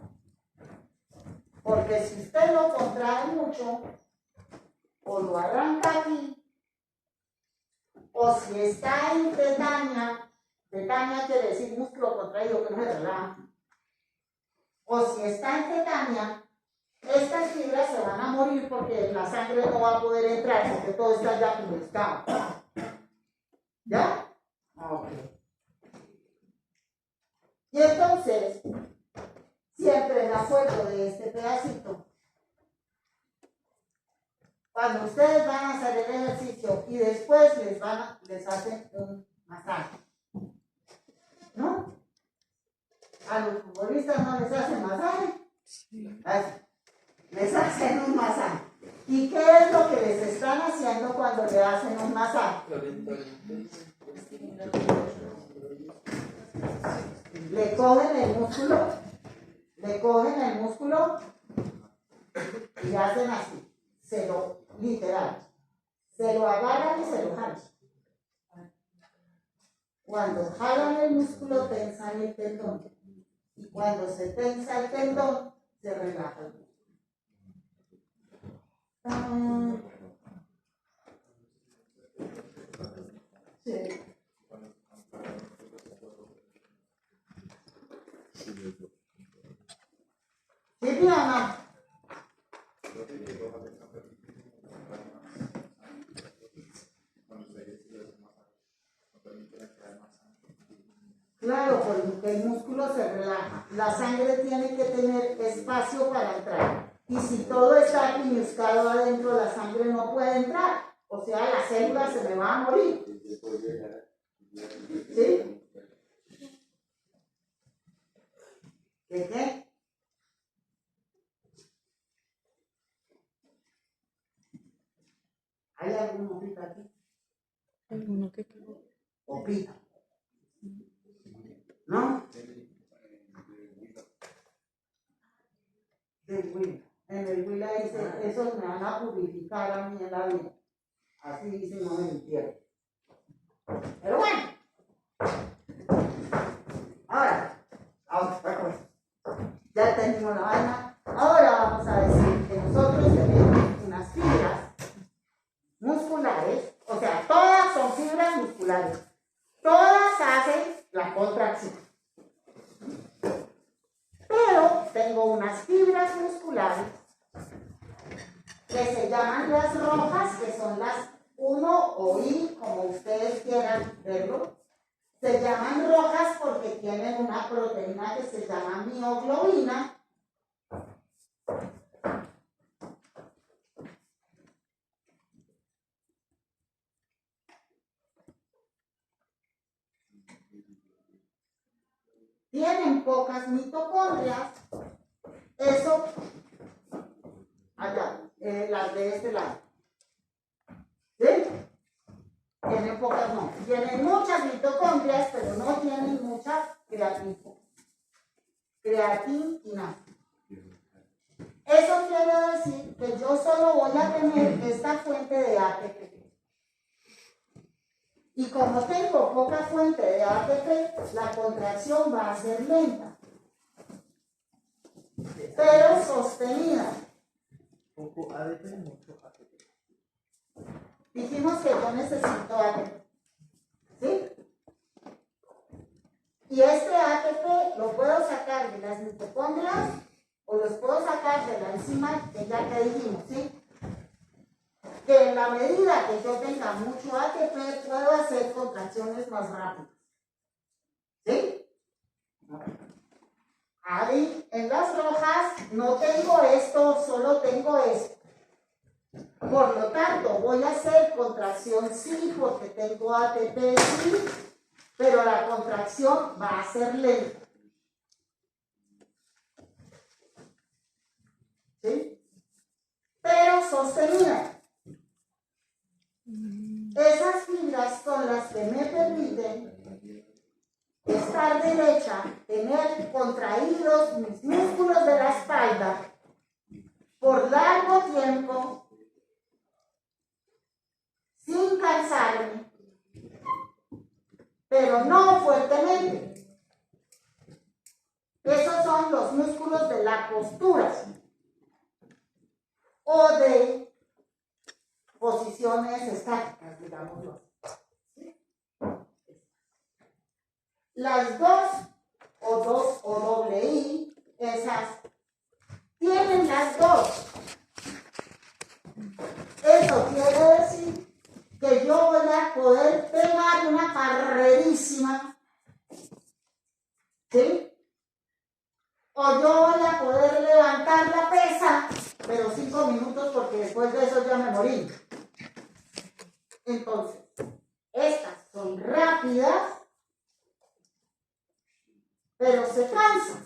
Porque si usted lo contrae mucho, o lo arranca aquí, o si está en tetania quiere decir músculo contraído que no se relaja, o si está en tetania, estas fibras se van a morir porque la sangre no va a poder entrar porque todo está ya purificado. ¿Ya? Ok. Y entonces, siempre me acuerdo de este pedacito. Cuando ustedes van a hacer el ejercicio y después les hacen un masaje. ¿No? A los futbolistas no les hacen masaje. Sí. Les hacen un masaje. ¿Y qué es lo que les están haciendo cuando le hacen un masaje? Le cogen el músculo y hacen así, literal, se lo agarran y se lo jalan. Cuando jalan el músculo, tensan el tendón. Y cuando se tensa el tendón, se relaja el músculo. Sí. ¿Sí, Diana? Claro, porque el músculo se relaja. La sangre tiene que tener espacio para entrar. Y si todo está piñuscado adentro, la sangre no puede entrar. O sea, las células se me van a morir. ¿Sí? ¿Qué? ¿Hay algún opita aquí? ¿Alguno que? Opita. ¿No? Del Huila. En el Huila dice, esos me van a purificar a mí en la vida. Así dice, no me entiendo. Pero bueno. Ahora, otra cosa. Ya tenemos la vaina. Ahora vamos a decir que nosotros tenemos unas fibras fracción. Pero tengo unas fibras musculares que se llaman las rojas, que son las 1 o I, como ustedes quieran verlo. Se llaman rojas porque tienen una proteína que se llama mioglobina. Tienen pocas mitocondrias. Eso, allá, las de este lado. ¿Sí? Tienen pocas, no. Tienen muchas mitocondrias, pero no tienen mucha creatinina. Eso quiere decir que yo solo voy a tener esta fuente de ATP. Y como tengo poca fuente de ATP, la contracción va a ser lenta, pero sostenida. Poco ADP, mucho ATP. Dijimos que yo necesito ATP. ¿Sí? Y este ATP lo puedo sacar de las mitocondrias o los puedo sacar de la enzima que ya te dijimos, ¿sí? Que en la medida que yo tenga mucho ATP puedo hacer contracciones más rápidas. ¿Sí? Ahí en las rojas no tengo esto, solo tengo esto. Por lo tanto, voy a hacer contracción sí, porque tengo ATP sí, pero la contracción va a ser lenta. ¿Sí? Pero sostenida. Esas fibras son las que me permiten estar derecha, tener contraídos mis músculos de la espalda por largo tiempo, sin cansarme, pero no fuertemente. Esos son los músculos de la postura o de posiciones estáticas, digámoslo. Las dos o doble I, esas, tienen las dos. Eso quiere decir que yo voy a poder pegar una carrerísima, ¿sí? O yo voy a poder levantar la pesa, pero 5 minutos porque después de eso ya me morí. Entonces, estas son rápidas, pero se cansan.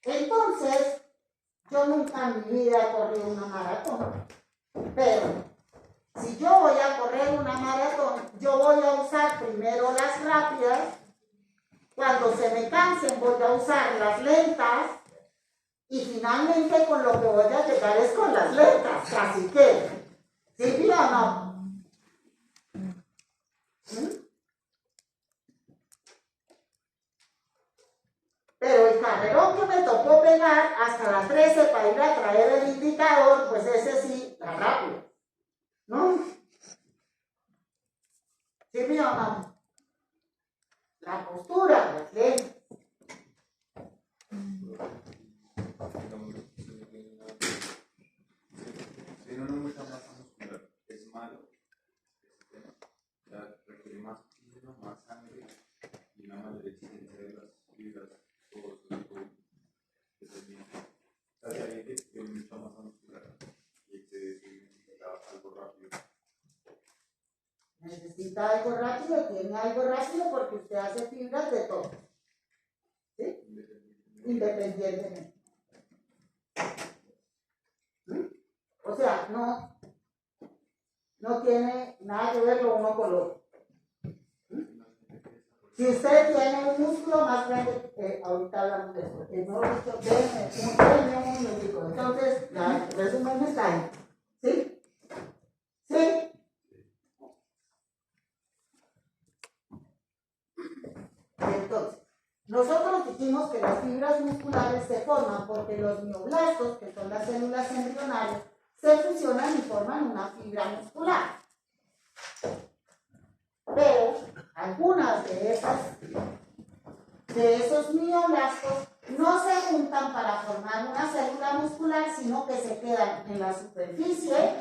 Entonces, yo nunca en mi vida he corrido una maratón, pero si yo voy a correr una maratón, yo voy a usar primero las rápidas, cuando se me cansen voy a usar las lentas, y finalmente con lo que voy a llegar es con las lentas, así que, ¿sí o no? Pero el carrerón que me tocó pegar hasta las 13 para ir a traer el indicador, pues ese sí, está rápido, ¿no? ¿Sí o no? La postura, las lentas. Si no mucha masa muscular, es malo. Requiere más oxígeno, más sangre y una mayor exigencia de las fibras o que termina. O sea, si alguien que tiene mucha masa muscular y necesita algo rápido. Necesita algo rápido, tiene algo rápido porque usted hace fibras de todo. ¿Sí? Independientemente. O sea, no tiene nada que ver lo uno con lo otro. Si usted tiene un músculo más grande, ahorita hablamos de eso, mejor dicho, déjenme un minutico. Entonces, ya, el resumen está ahí. ¿Sí? ¿Sí? Entonces, nosotros dijimos que las fibras musculares se forman porque los mioblastos, que son las células embrionales, se fusionan y forman una fibra muscular. Pero algunas de esos mioblastos no se juntan para formar una célula muscular, sino que se quedan en la superficie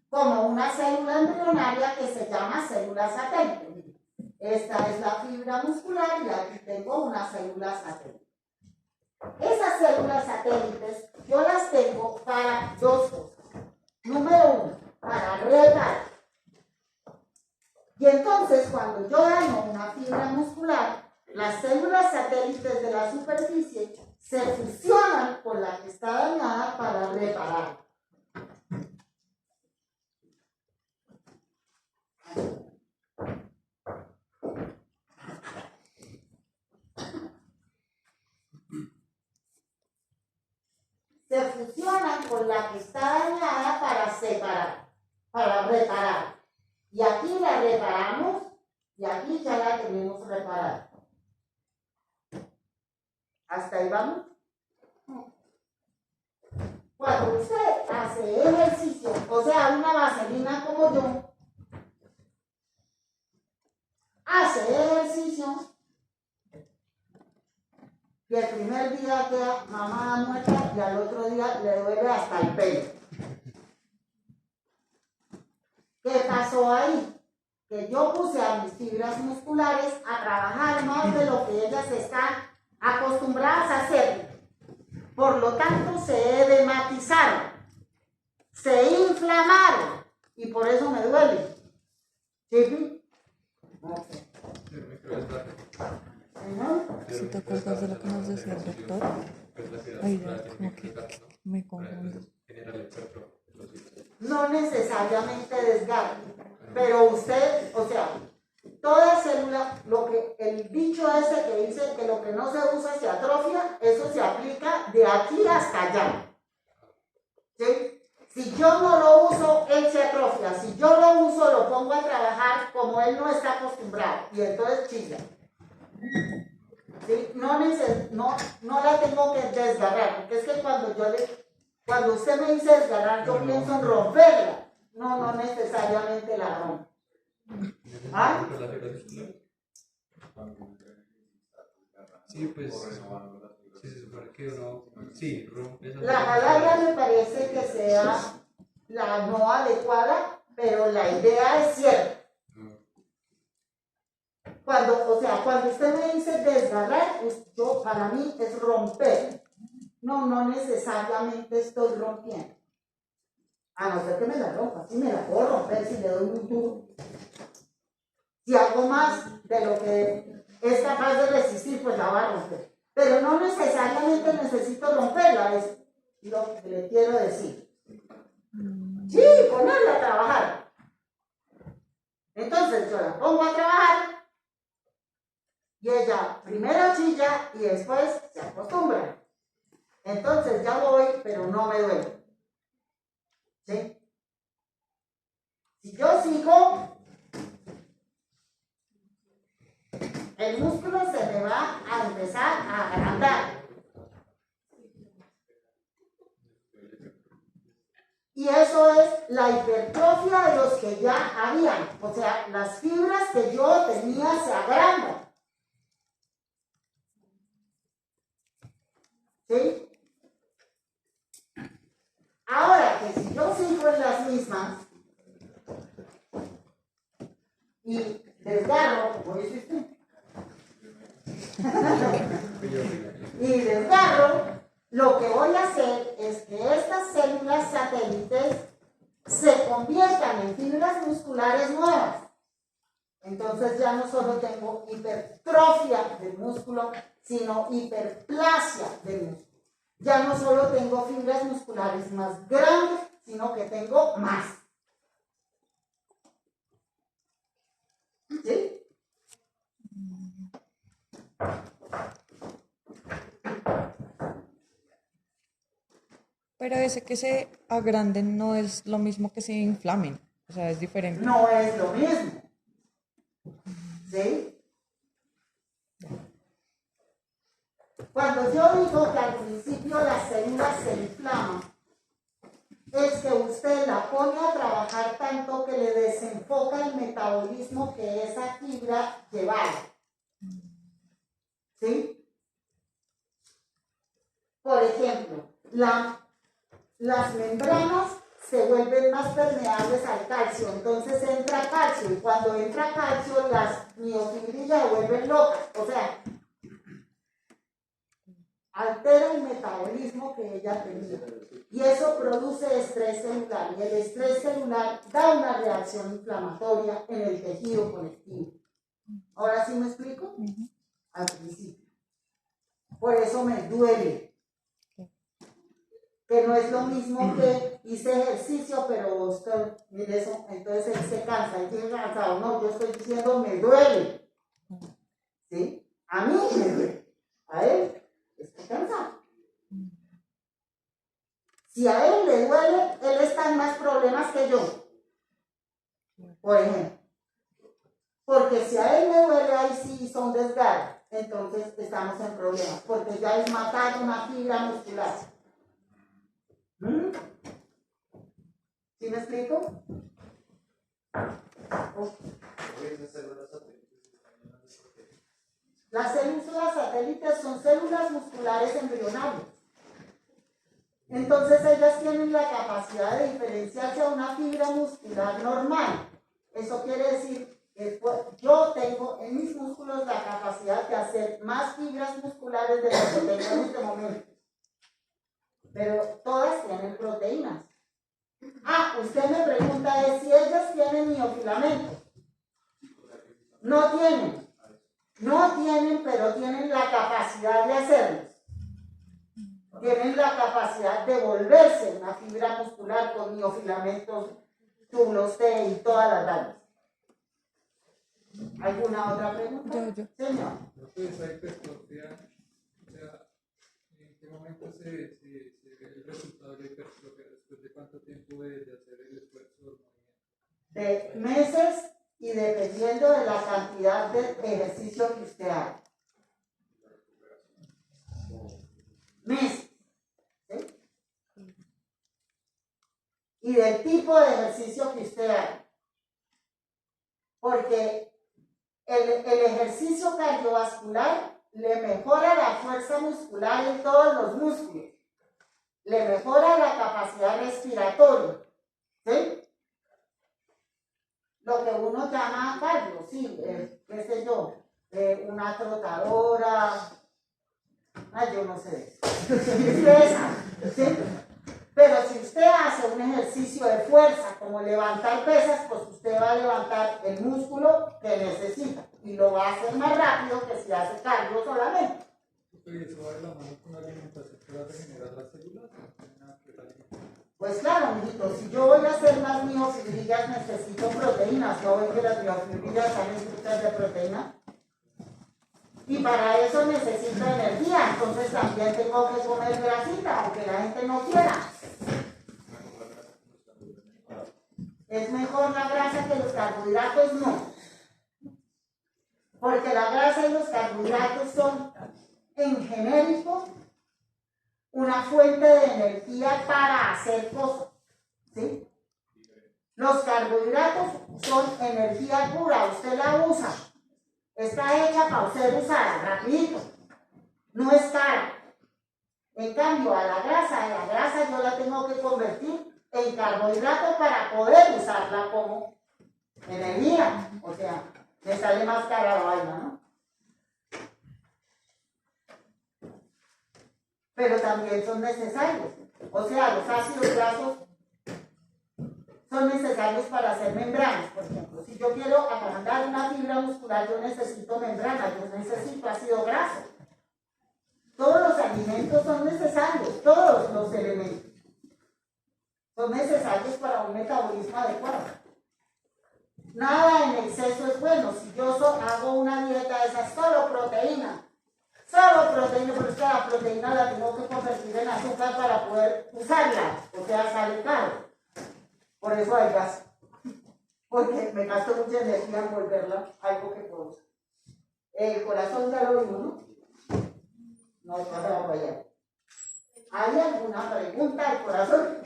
como una célula embrionaria que se llama célula satélite. Esta es la fibra muscular y aquí tengo una célula satélite. Esas células satélites yo las tengo para dos cosas. Número uno, para reparar. Y entonces cuando yo daño una fibra muscular, las células satélites de la superficie se fusionan con la que está dañada para reparar. Se fusionan con la que está dañada para separar, para reparar. Y aquí la reparamos y aquí ya la tenemos reparada. ¿Hasta ahí vamos? Cuando usted hace ejercicio, o sea, una vaselina como yo, hace ejercicio y el primer día queda mamada muerta y al otro día le duele hasta el pelo. ¿Qué pasó ahí? Que yo puse a mis fibras musculares a trabajar más de lo que ellas están acostumbradas a hacer. Por lo tanto, se edematizaron, se inflamaron y por eso me duele. ¿Sí? Okay. Si te acuerdas de lo que nos decía el doctor, ahí ya como que me confundo. No necesariamente desgarre, pero usted, o sea, toda célula, el dicho ese que dice que lo que no se usa se atrofia, eso se aplica de aquí hasta allá. ¿Sí? Si yo no lo uso, él se atrofia. Si yo lo uso, lo pongo a trabajar como él no está acostumbrado y entonces chilla. ¿Sí? No la tengo que desgarrar, porque es que cuando usted me dice desgarrar, yo pienso en romperla. No necesariamente la rompo. ¿Ah? Sí, pues, sí, se supone que uno, sí, rompe esa... La palabra me parece que sea la no adecuada, pero la idea es cierta. Cuando usted me dice desgarrar, para mí es romper. No necesariamente estoy rompiendo. A no ser que me la rompa, si me la puedo romper, si le doy un duro. Si hago más de lo que es capaz de resistir, pues la va a romper. Pero no necesariamente necesito romperla, es lo que le quiero decir. Sí, ponerla a trabajar. Entonces yo la pongo a trabajar y ella primero chilla y después se acostumbra. Entonces ya voy, pero no me duele. ¿Sí? Si yo sigo, el músculo se me va a empezar a agrandar. Y eso es la hipertrofia de los que ya habían. O sea, las fibras que yo tenía se agrandan. ¿Sí? Ahora que si yo sigo en las mismas y desgarro, como dice usted, y desgarro, lo que voy a hacer es que estas células satélites se conviertan en fibras musculares nuevas. Entonces ya no solo tengo hipertrofia del músculo, sino hiperplasia del músculo. Ya no solo tengo fibras musculares más grandes, sino que tengo más. ¿Sí? Pero ese que se agranden no es lo mismo que se inflamen, o sea, es diferente. No es lo mismo. ¿Sí? Cuando yo digo que al principio las células se inflaman, es que usted la pone a trabajar tanto que le desenfoca el metabolismo que esa fibra llevaba. ¿Sí? Por ejemplo, las membranas se vuelven más permeables al calcio, entonces entra calcio, y cuando entra calcio las miofibrillas se vuelven locas, o sea, altera el metabolismo que ella tenía, y eso produce estrés celular, y el estrés celular da una reacción inflamatoria en el tejido conectivo. ¿Ahora sí me explico? Al principio. Por eso me duele. Que no es lo mismo que hice ejercicio, pero usted, mire eso, entonces él se cansa, él tiene cansado. No, yo estoy diciendo me duele. ¿Sí? A mí me duele. A él está cansado. Si a él le duele, él está en más problemas que yo. Por ejemplo. Porque si a él le duele, ahí sí son desgarros. Entonces estamos en problemas. Porque ya es matar una fibra muscular. ¿Sí me explico? Las células satélites son células musculares embrionarias. Entonces ellas tienen la capacidad de diferenciarse a una fibra muscular normal. Eso quiere decir que yo tengo en mis músculos la capacidad de hacer más fibras musculares de las que tengo en este momento. Pero todas tienen proteínas. Usted me pregunta de si ellas tienen miofilamentos. No tienen. No tienen, pero tienen la capacidad de hacerlo. Tienen la capacidad de volverse una fibra muscular con miofilamentos, túbulos T y todas las ramas. ¿Alguna otra pregunta? Yo. Señor. Esa hipertrofia, o sea, ¿en qué momento se ve el resultado de la hipertrofia? ¿Después de cuánto tiempo de hacer el esfuerzo o el movimiento? De meses y dependiendo de la cantidad de ejercicio que usted haga. Meses. ¿Sí? Y del tipo de ejercicio que usted haga. Porque el ejercicio cardiovascular le mejora la fuerza muscular en todos los músculos. Le mejora la capacidad respiratoria. ¿Sí? Lo que uno llama cardio, sí, qué sé yo, una trotadora, yo no sé ¿sí? Pero si usted hace un ejercicio de fuerza, como levantar pesas, pues usted va a levantar el músculo que necesita y lo va a hacer más rápido que si hace cardio solamente. ¿Y eso va de la mano con la alimentación para regenerar las células? ¿No tiene nada que ver la alimentación? Pues claro, mijito, si yo voy a hacer más miofibrillas, necesito proteínas. ¿No ven que las miofibrillas están hechas de proteína? Y para eso necesito energía, entonces también tengo que comer grasita, aunque la gente no quiera. ¿Es mejor la grasa que los carbohidratos? No. Porque la grasa y los carbohidratos son, en genérico, una fuente de energía para hacer cosas. ¿Sí? Los carbohidratos son energía pura, usted la usa. Está hecha para usted usarla, rapidito. No es cara. En cambio, a la grasa yo la tengo que convertir en carbohidrato para poder usarla como energía. O sea, me sale más cara la vaina, ¿no? Pero también son necesarios. O sea, los ácidos grasos son necesarios para hacer membranas, por ejemplo. Si yo quiero agrandar una fibra muscular, yo necesito membrana, yo necesito ácido graso. Todos los alimentos son necesarios, todos los elementos son necesarios para un metabolismo adecuado. Nada en exceso es bueno. Si yo hago una dieta de esas, solo proteína, pero es que la proteína la tengo que convertir en azúcar para poder usarla, o sea, sale caro. Por eso hay gas, porque me gasto mucha energía en volverla algo que puedo usar. El corazón ya lo vimos, ¿no? No se va a fallar. ¿Hay alguna pregunta del corazón?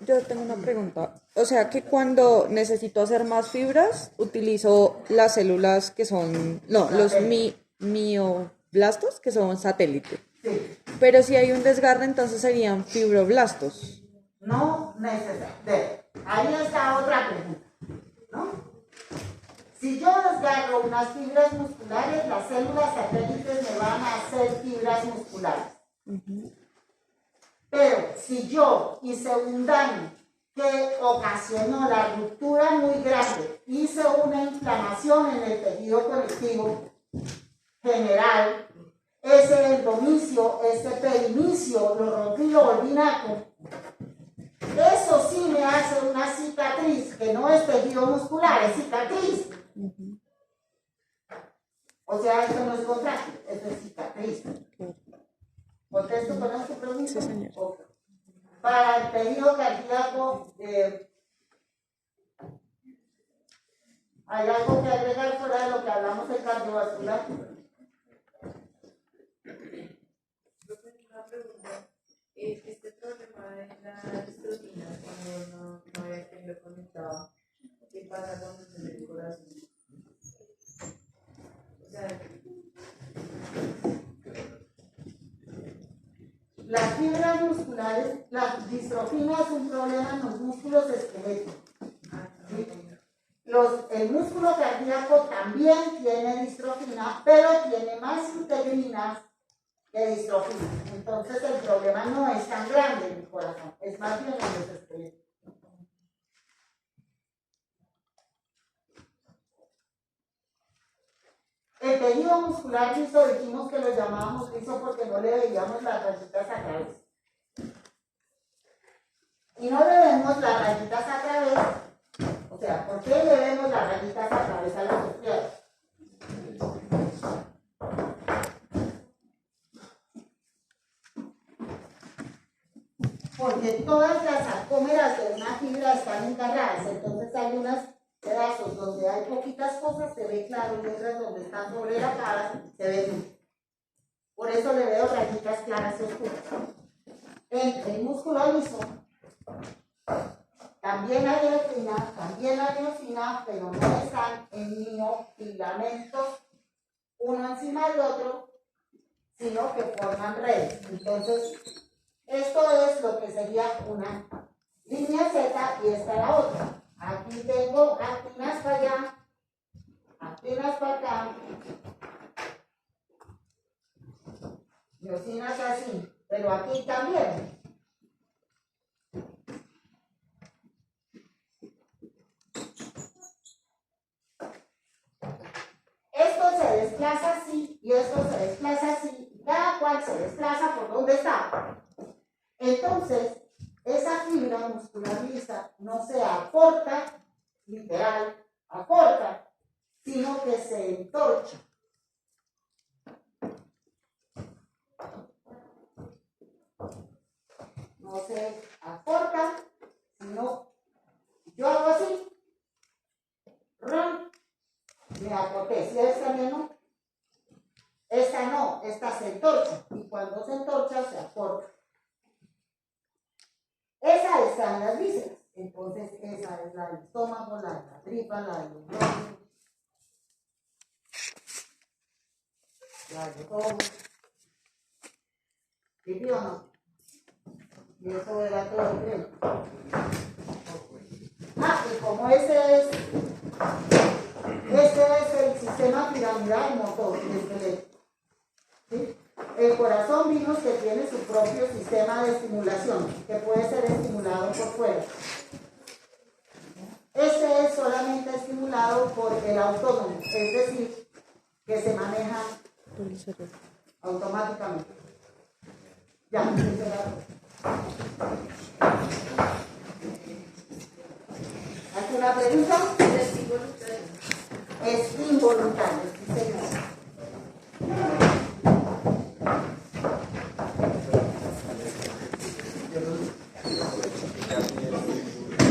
Yo tengo una pregunta. O sea que cuando necesito hacer más fibras, utilizo las células que son, no, los mioblastos, que son satélites. Sí. Pero si hay un desgarre, entonces serían fibroblastos. No necesariamente. Ahí está otra pregunta, ¿no? Si yo desgarro unas fibras musculares, las células satélites me van a hacer fibras musculares. Pero si yo hice un daño que ocasionó la ruptura muy grande, hice una inflamación en el tejido conectivo general, ese endomicio, ese perimicio, lo rompí, lo volví naco, eso sí me hace una cicatriz, que no es tejido muscular, es cicatriz. O sea, esto no es contráctil, esto es cicatriz. ¿Contesto con esta pregunta? Sí, señor. Okay. Para el tejido cardíaco, ¿hay algo que agregar fuera de lo que hablamos del cardiovascular? Una pregunta. Este problema de la distrofina, cuando no había quien lo comentaba, ¿qué pasa cuando se le el corazón? O sea, las fibras musculares, la distrofina es un problema en los músculos esqueléticos. ¿Sí? El músculo cardíaco también tiene distrofina, pero tiene más integrinas que distrofina. Entonces el problema no es tan grande en el corazón, es más bien en los esqueletos. El tejido muscular liso, dijimos que lo llamábamos liso porque no le veíamos las rayitas a través. Y no le vemos las rayitas a través, o sea, ¿por qué le vemos las rayitas a través a los estriados? Porque todas las sarcómeras de una fibra están encargadas, entonces hay unos pedazos donde hay poquitas cosas, se ve claro, y otras donde están sobrelapadas, se ve bien. Por eso le veo rayitas claras y oscuras. En el músculo liso también hay miofina, pero no están en miofilamentos uno encima del otro, sino que forman redes. Entonces, esto es lo que sería una línea Z y esta la otra. Aquí tengo actinas para allá, actinas para acá, miocinas así, pero aquí también. Esto se desplaza así y esto se desplaza así, y cada cual se desplaza por donde está. Entonces, esa fibra muscular lisa no se acorta, literal, acorta, sino que se entorcha. No se acorta, sino yo hago así, me acorté. ¿Sí esta no? Esta no, esta se entorcha, y cuando se entorcha se acorta. Esa está en las vísceras, entonces esa es la del estómago, la de la tripa, la de los bronquios, la de todo. ¿Sí o no? Y eso era todo bien. Y como ese es el sistema piramidal motor del esqueleto. ¿Sí? El corazón vimos que tiene su propio sistema de estimulación, que puede ser estimulado por fuera. Este es solamente estimulado por el autónomo, es decir, que se maneja automáticamente. Ya, ¿hace una pregunta? es involuntario. Es involuntario.